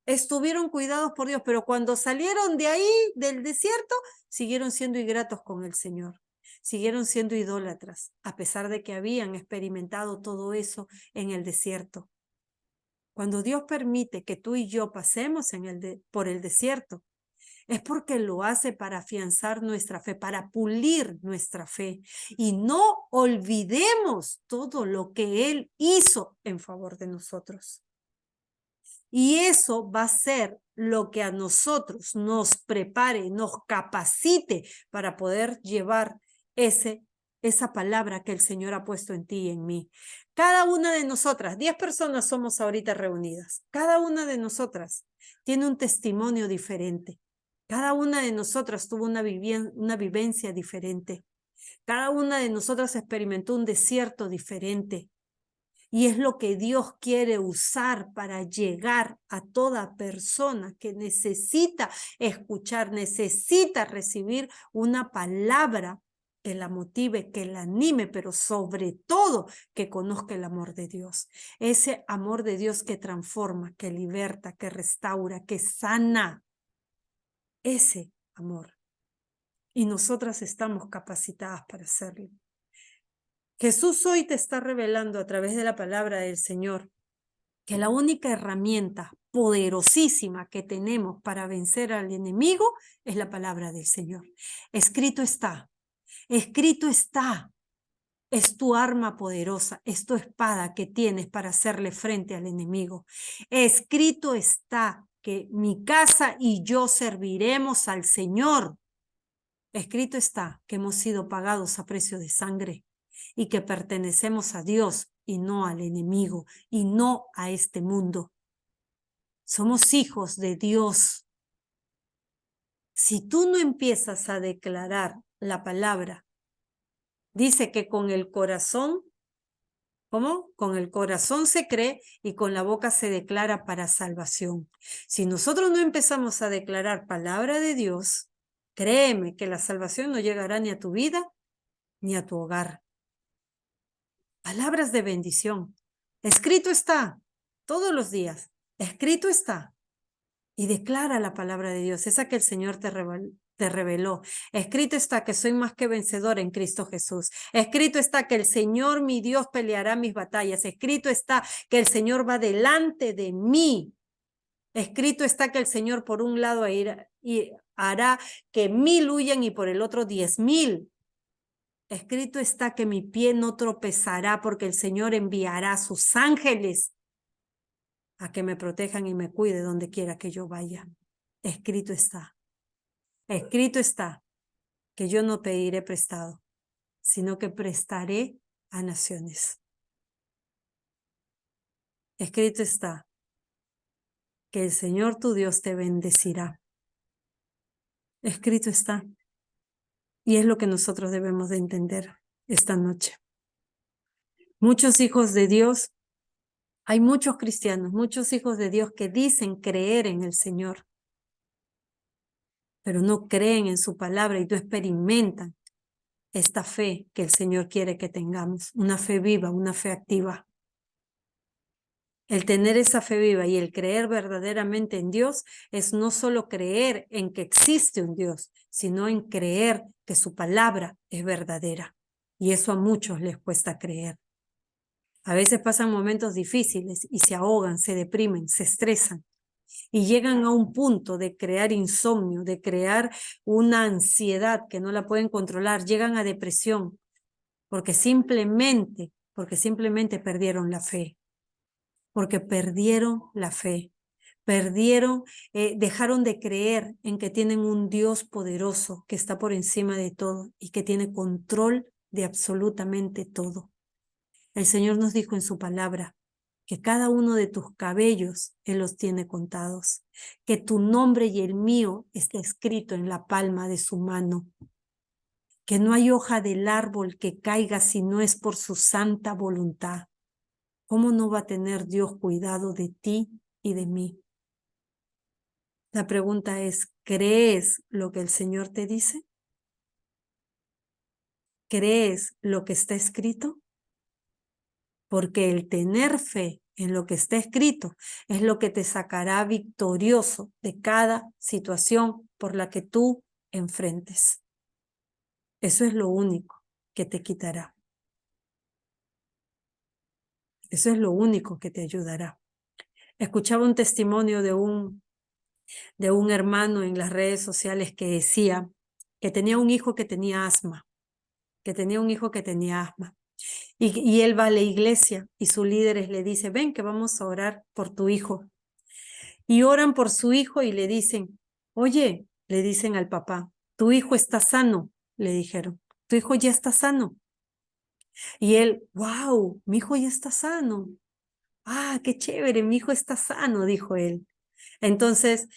Estuvieron cuidados por Dios, pero cuando salieron de ahí, del desierto, siguieron siendo ingratos con el Señor. Siguieron siendo idólatras, a pesar de que habían experimentado todo eso en el desierto. Cuando Dios permite que tú y yo pasemos por el desierto, es porque lo hace para afianzar nuestra fe, para pulir nuestra fe. Y no olvidemos todo lo que Él hizo en favor de nosotros. Y eso va a ser lo que a nosotros nos prepare, nos capacite para poder llevar esa palabra que el Señor ha puesto en ti y en mí. Cada una de nosotras, 10 personas somos ahorita reunidas, cada una de nosotras tiene un testimonio diferente. Cada una de nosotras tuvo una vivencia diferente. Cada una de nosotras experimentó un desierto diferente. Y es lo que Dios quiere usar para llegar a toda persona que necesita escuchar, necesita recibir una palabra que la motive, que la anime, pero sobre todo que conozca el amor de Dios. Ese amor de Dios que transforma, que liberta, que restaura, que sana. Ese amor. Y nosotras estamos capacitadas para hacerlo. Jesús hoy te está revelando a través de la palabra del Señor que la única herramienta poderosísima que tenemos para vencer al enemigo es la palabra del Señor. Escrito está, escrito está. Es tu arma poderosa, es tu espada que tienes para hacerle frente al enemigo. Escrito está que mi casa y yo serviremos al Señor. Escrito está que hemos sido pagados a precio de sangre y que pertenecemos a Dios y no al enemigo y no a este mundo. Somos hijos de Dios. Si tú no empiezas a declarar la palabra, dice que con el corazón, ¿cómo? Con el corazón se cree y con la boca se declara para salvación. Si nosotros no empezamos a declarar palabra de Dios, créeme que la salvación no llegará ni a tu vida ni a tu hogar. Palabras de bendición. Escrito está, todos los días. Escrito está. Y declara la palabra de Dios, esa que el Señor te reveló. Escrito está que soy más que vencedor en Cristo Jesús. Escrito está que el Señor mi Dios peleará mis batallas. Escrito está que el Señor va delante de mí. Escrito está que el Señor por un lado hará que 1000 huyan y por el otro 10,000. Escrito está que mi pie no tropezará porque el Señor enviará a sus ángeles a que me protejan y me cuide donde quiera que yo vaya. Escrito está. Escrito está que yo no pediré prestado, sino que prestaré a naciones. Escrito está que el Señor tu Dios te bendecirá. Escrito está. Y es lo que nosotros debemos de entender esta noche. Muchos hijos de Dios, hay muchos cristianos, muchos hijos de Dios que dicen creer en el Señor, pero no creen en su palabra y no experimentan esta fe que el Señor quiere que tengamos, una fe viva, una fe activa. El tener esa fe viva y el creer verdaderamente en Dios es no solo creer en que existe un Dios, sino en creer que su palabra es verdadera. Y eso a muchos les cuesta creer. A veces pasan momentos difíciles y se ahogan, se deprimen, se estresan y llegan a un punto de crear insomnio, de crear una ansiedad que no la pueden controlar, llegan a depresión porque simplemente perdieron la fe. Porque perdieron la fe, dejaron de creer en que tienen un Dios poderoso que está por encima de todo y que tiene control de absolutamente todo. El Señor nos dijo en su palabra que cada uno de tus cabellos Él los tiene contados, que tu nombre y el mío está escrito en la palma de su mano, que no hay hoja del árbol que caiga si no es por su santa voluntad. ¿Cómo no va a tener Dios cuidado de ti y de mí? La pregunta es, ¿crees lo que el Señor te dice? ¿Crees lo que está escrito? Porque el tener fe en lo que está escrito es lo que te sacará victorioso de cada situación por la que tú enfrentes. Eso es lo único que te quitará. Eso es lo único que te ayudará. Escuchaba un testimonio de un hermano en las redes sociales que decía que tenía un hijo que tenía asma, Y él va a la iglesia y su líder le dice, ven que vamos a orar por tu hijo. Y oran por su hijo y le dicen, oye, le dicen al papá, tu hijo está sano, le dijeron, tu hijo ya está sano. Y él, wow, mi hijo ya está sano. Ah, qué chévere, mi hijo está sano, dijo él. Entonces,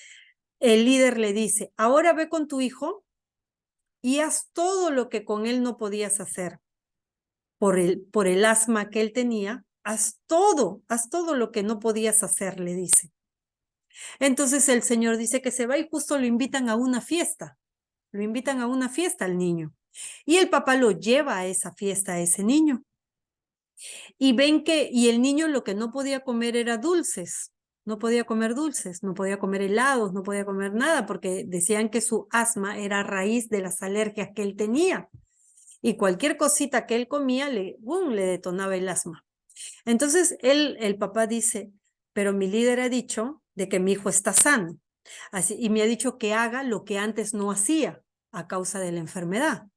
el líder le dice, ahora ve con tu hijo y haz todo lo que con él no podías hacer. Por el asma que él tenía, haz todo lo que no podías hacer, le dice. Entonces el Señor dice que se va y justo lo invitan a una fiesta. Lo invitan a una fiesta al niño. Y el papá lo lleva a esa fiesta a ese niño. Y ven y el niño lo que no podía comer era dulces. No podía comer dulces, no podía comer helados, no podía comer nada, porque decían que su asma era a raíz de las alergias que él tenía. Y cualquier cosita que él comía, le detonaba el asma. Entonces el papá dice, pero mi líder ha dicho de que mi hijo está sano. Así, y me ha dicho que haga lo que antes no hacía a causa de la enfermedad.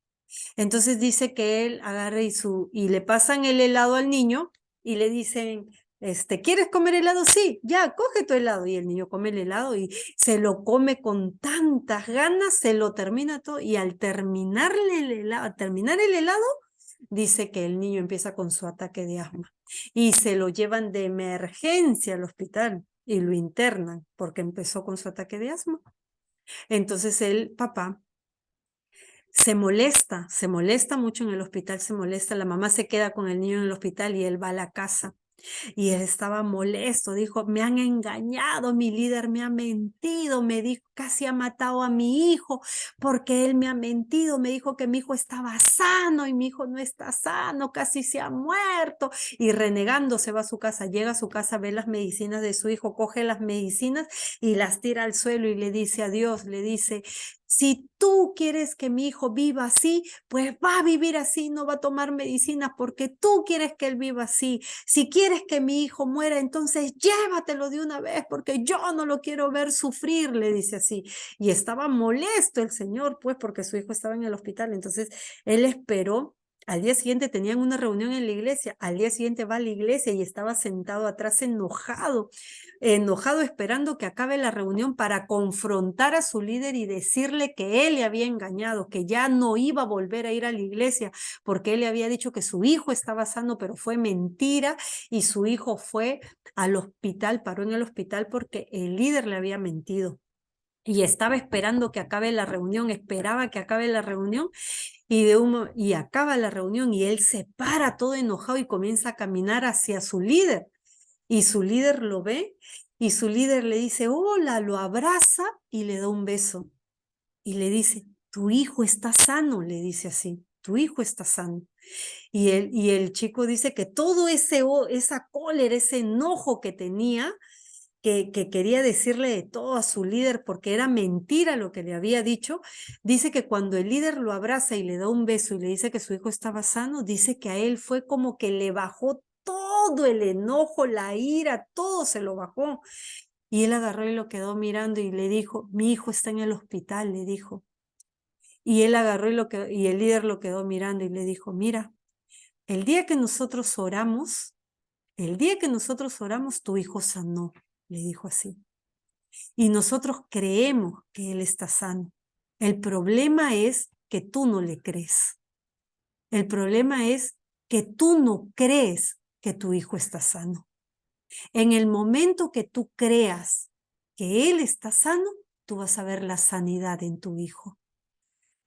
Entonces dice que él agarra y le pasan el helado al niño y le dicen, ¿quieres comer helado? Sí, ya, coge tu helado. Y el niño come el helado y se lo come con tantas ganas, se lo termina todo y al terminar el helado, dice que el niño empieza con su ataque de asma y se lo llevan de emergencia al hospital y lo internan porque empezó con su ataque de asma. Entonces el papá se molesta mucho en el hospital, la mamá se queda con el niño en el hospital y él va a la casa. Y él estaba molesto, dijo, me han engañado, mi líder me ha mentido, me dijo, casi ha matado a mi hijo, porque él me ha mentido, me dijo que mi hijo estaba sano y mi hijo no está sano, casi se ha muerto. Y renegando se va a su casa, llega a su casa, ve las medicinas de su hijo, coge las medicinas y las tira al suelo y le dice a Dios, le dice, si tú quieres que mi hijo viva así, pues va a vivir así, no va a tomar medicinas porque tú quieres que él viva así. Si quieres que mi hijo muera, entonces llévatelo de una vez porque yo no lo quiero ver sufrir, le dice así. Y estaba molesto el Señor, pues, porque su hijo estaba en el hospital. Entonces, él esperó. Al día siguiente tenían una reunión en la iglesia. Al día siguiente va a la iglesia y estaba sentado atrás enojado esperando que acabe la reunión para confrontar a su líder y decirle que él le había engañado, que ya no iba a volver a ir a la iglesia porque él le había dicho que su hijo estaba sano, pero fue mentira y su hijo fue al hospital, paró en el hospital porque el líder le había mentido. Y estaba esperando que acabe la reunión, esperaba que acabe la reunión y acaba la reunión y él se para todo enojado y comienza a caminar hacia su líder. Y su líder lo ve y su líder le dice, hola, lo abraza y le da un beso. Y le dice, tu hijo está sano, le dice así, tu hijo está sano. Y el chico dice que todo esa cólera, ese enojo que tenía, que quería decirle de todo a su líder porque era mentira lo que le había dicho, dice que cuando el líder lo abraza y le da un beso y le dice que su hijo estaba sano, dice que a él fue como que le bajó todo el enojo, la ira, todo se lo bajó. Y él agarró y lo quedó mirando y le dijo, mi hijo está en el hospital, le dijo. Y él agarró y el líder lo quedó mirando y le dijo, mira, el día que nosotros oramos, tu hijo sanó, le dijo así. Y nosotros creemos que él está sano. El problema es que tú no le crees. El problema es que tú no crees que tu hijo está sano. En el momento que tú creas que él está sano, tú vas a ver la sanidad en tu hijo.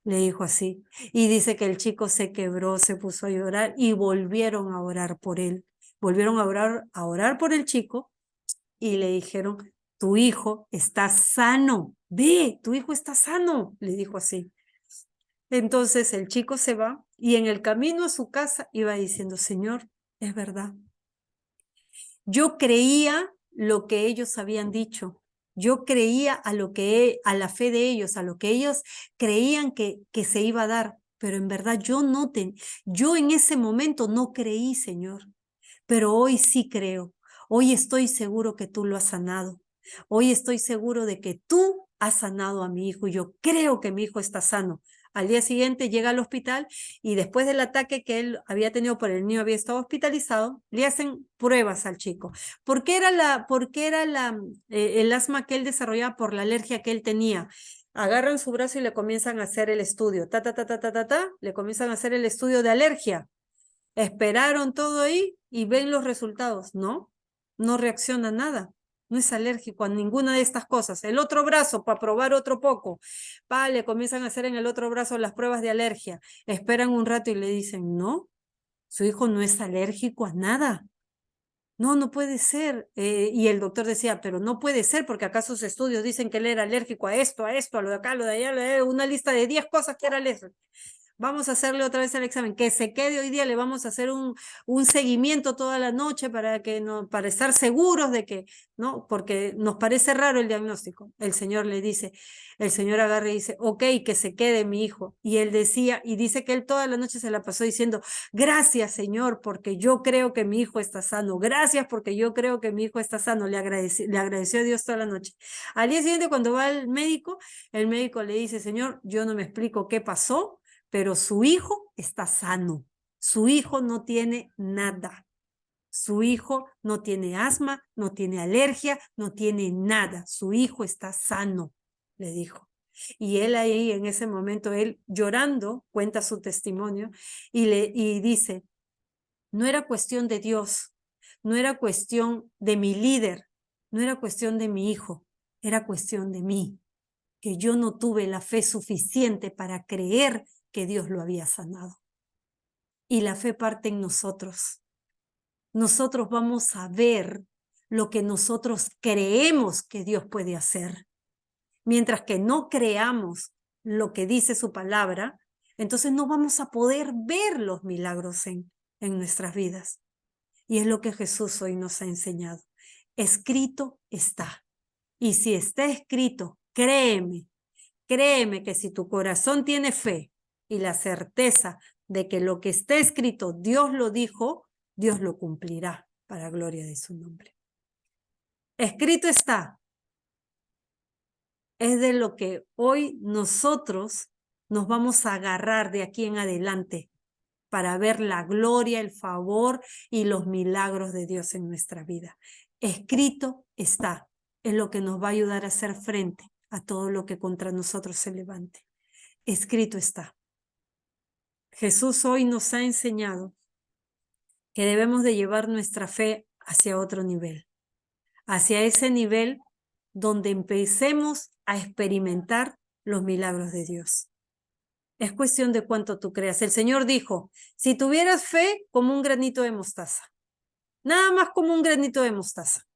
Le dijo así. Y dice que el chico se quebró, se puso a llorar y volvieron a orar por él. Volvieron a orar por el chico y le dijeron, tu hijo está sano. Ve, tu hijo está sano, le dijo así. Entonces el chico se va y en el camino a su casa iba diciendo, Señor, es verdad. Yo creía lo que ellos habían dicho. Yo creía a la fe de ellos, a lo que ellos creían que se iba a dar, pero en verdad yo en ese momento no creí, Señor, pero hoy sí creo. Hoy estoy seguro que tú lo has sanado. Hoy estoy seguro de que tú has sanado a mi hijo y yo creo que mi hijo está sano. Al día siguiente llega al hospital y después del ataque que él había tenido por el niño, había estado hospitalizado, le hacen pruebas al chico. ¿Por qué era el asma que él desarrollaba por la alergia que él tenía? Agarran su brazo y le comienzan a hacer el estudio. Le comienzan a hacer el estudio de alergia. Esperaron todo ahí y ven los resultados. No reacciona a nada. No es alérgico a ninguna de estas cosas. El otro brazo, para probar otro poco. Le comienzan a hacer en el otro brazo las pruebas de alergia. Esperan un rato y le dicen, no, su hijo no es alérgico a nada. No puede ser. Y el doctor decía, pero no puede ser porque acá sus estudios dicen que él era alérgico a esto, a lo de acá, lo de allá, una lista de 10 cosas que era alérgico. Vamos a hacerle otra vez el examen, que se quede hoy día, le vamos a hacer un seguimiento toda la noche para estar seguros de que, ¿no? Porque nos parece raro el diagnóstico. El señor agarra y dice, ok, que se quede mi hijo. Y él decía, y dice que él toda la noche se la pasó diciendo, gracias Señor, porque yo creo que mi hijo está sano, gracias porque yo creo que mi hijo está sano, le agradeció a Dios toda la noche. Al día siguiente cuando va al médico, el médico le dice, Señor, yo no me explico qué pasó, pero su hijo está sano. Su hijo no tiene nada. Su hijo no tiene asma, no tiene alergia, no tiene nada. Su hijo está sano, le dijo. Y él ahí, en ese momento, él llorando, cuenta su testimonio y dice, no era cuestión de Dios, no era cuestión de mi líder, no era cuestión de mi hijo, era cuestión de mí, que yo no tuve la fe suficiente para creer que Dios lo había sanado. Y la fe parte en nosotros. Nosotros vamos a ver lo que nosotros creemos que Dios puede hacer. Mientras que no creamos lo que dice su palabra, entonces no vamos a poder ver los milagros en nuestras vidas. Y es lo que Jesús hoy nos ha enseñado. Escrito está. Y si está escrito, créeme que si tu corazón tiene fe y la certeza de que lo que está escrito Dios lo dijo, Dios lo cumplirá para gloria de su nombre. Escrito está. Es de lo que hoy nosotros nos vamos a agarrar de aquí en adelante para ver la gloria, el favor y los milagros de Dios en nuestra vida. Escrito está. Es lo que nos va a ayudar a hacer frente a todo lo que contra nosotros se levante. Escrito está. Jesús hoy nos ha enseñado que debemos de llevar nuestra fe hacia otro nivel, hacia ese nivel donde empecemos a experimentar los milagros de Dios. Es cuestión de cuánto tú creas. El Señor dijo, si tuvieras fe como un granito de mostaza, nada más como un granito de mostaza.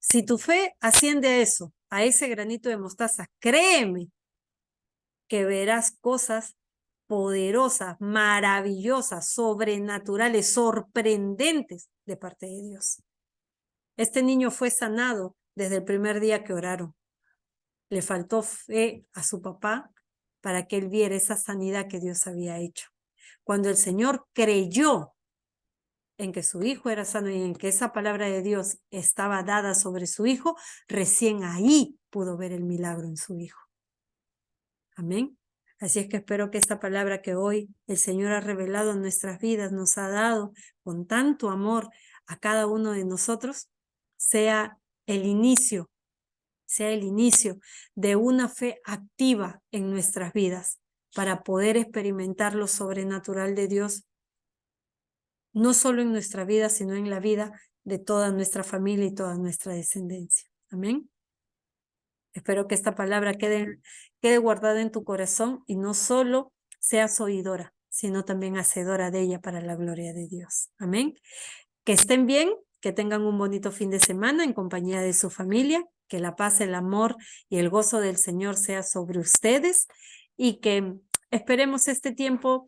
Si tu fe asciende a eso, a ese granito de mostaza, créeme que verás cosas poderosas, maravillosas, sobrenaturales, sorprendentes de parte de Dios. Este niño fue sanado desde el primer día que oraron. Le faltó fe a su papá para que él viera esa sanidad que Dios había hecho. Cuando el Señor creyó en que su hijo era sano y en que esa palabra de Dios estaba dada sobre su hijo, recién ahí pudo ver el milagro en su hijo. Amén. Así es que espero que esta palabra que hoy el Señor ha revelado en nuestras vidas, nos ha dado con tanto amor a cada uno de nosotros, sea el inicio de una fe activa en nuestras vidas para poder experimentar lo sobrenatural de Dios, no solo en nuestra vida, sino en la vida de toda nuestra familia y toda nuestra descendencia. Amén. Espero que esta palabra quede guardada en tu corazón y no solo seas oidora, sino también hacedora de ella para la gloria de Dios. Amén. Que estén bien, que tengan un bonito fin de semana en compañía de su familia, que la paz, el amor y el gozo del Señor sea sobre ustedes y que esperemos este tiempo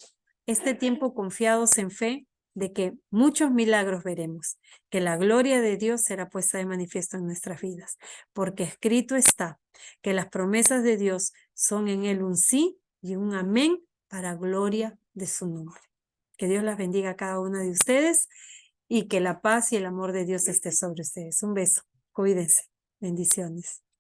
confiados en fe de que muchos milagros veremos, que la gloria de Dios será puesta de manifiesto en nuestras vidas, porque escrito está que las promesas de Dios son en él un sí y un amén para gloria de su nombre. Que Dios las bendiga a cada una de ustedes y que la paz y el amor de Dios esté sobre ustedes. Un beso. Cuídense. Bendiciones.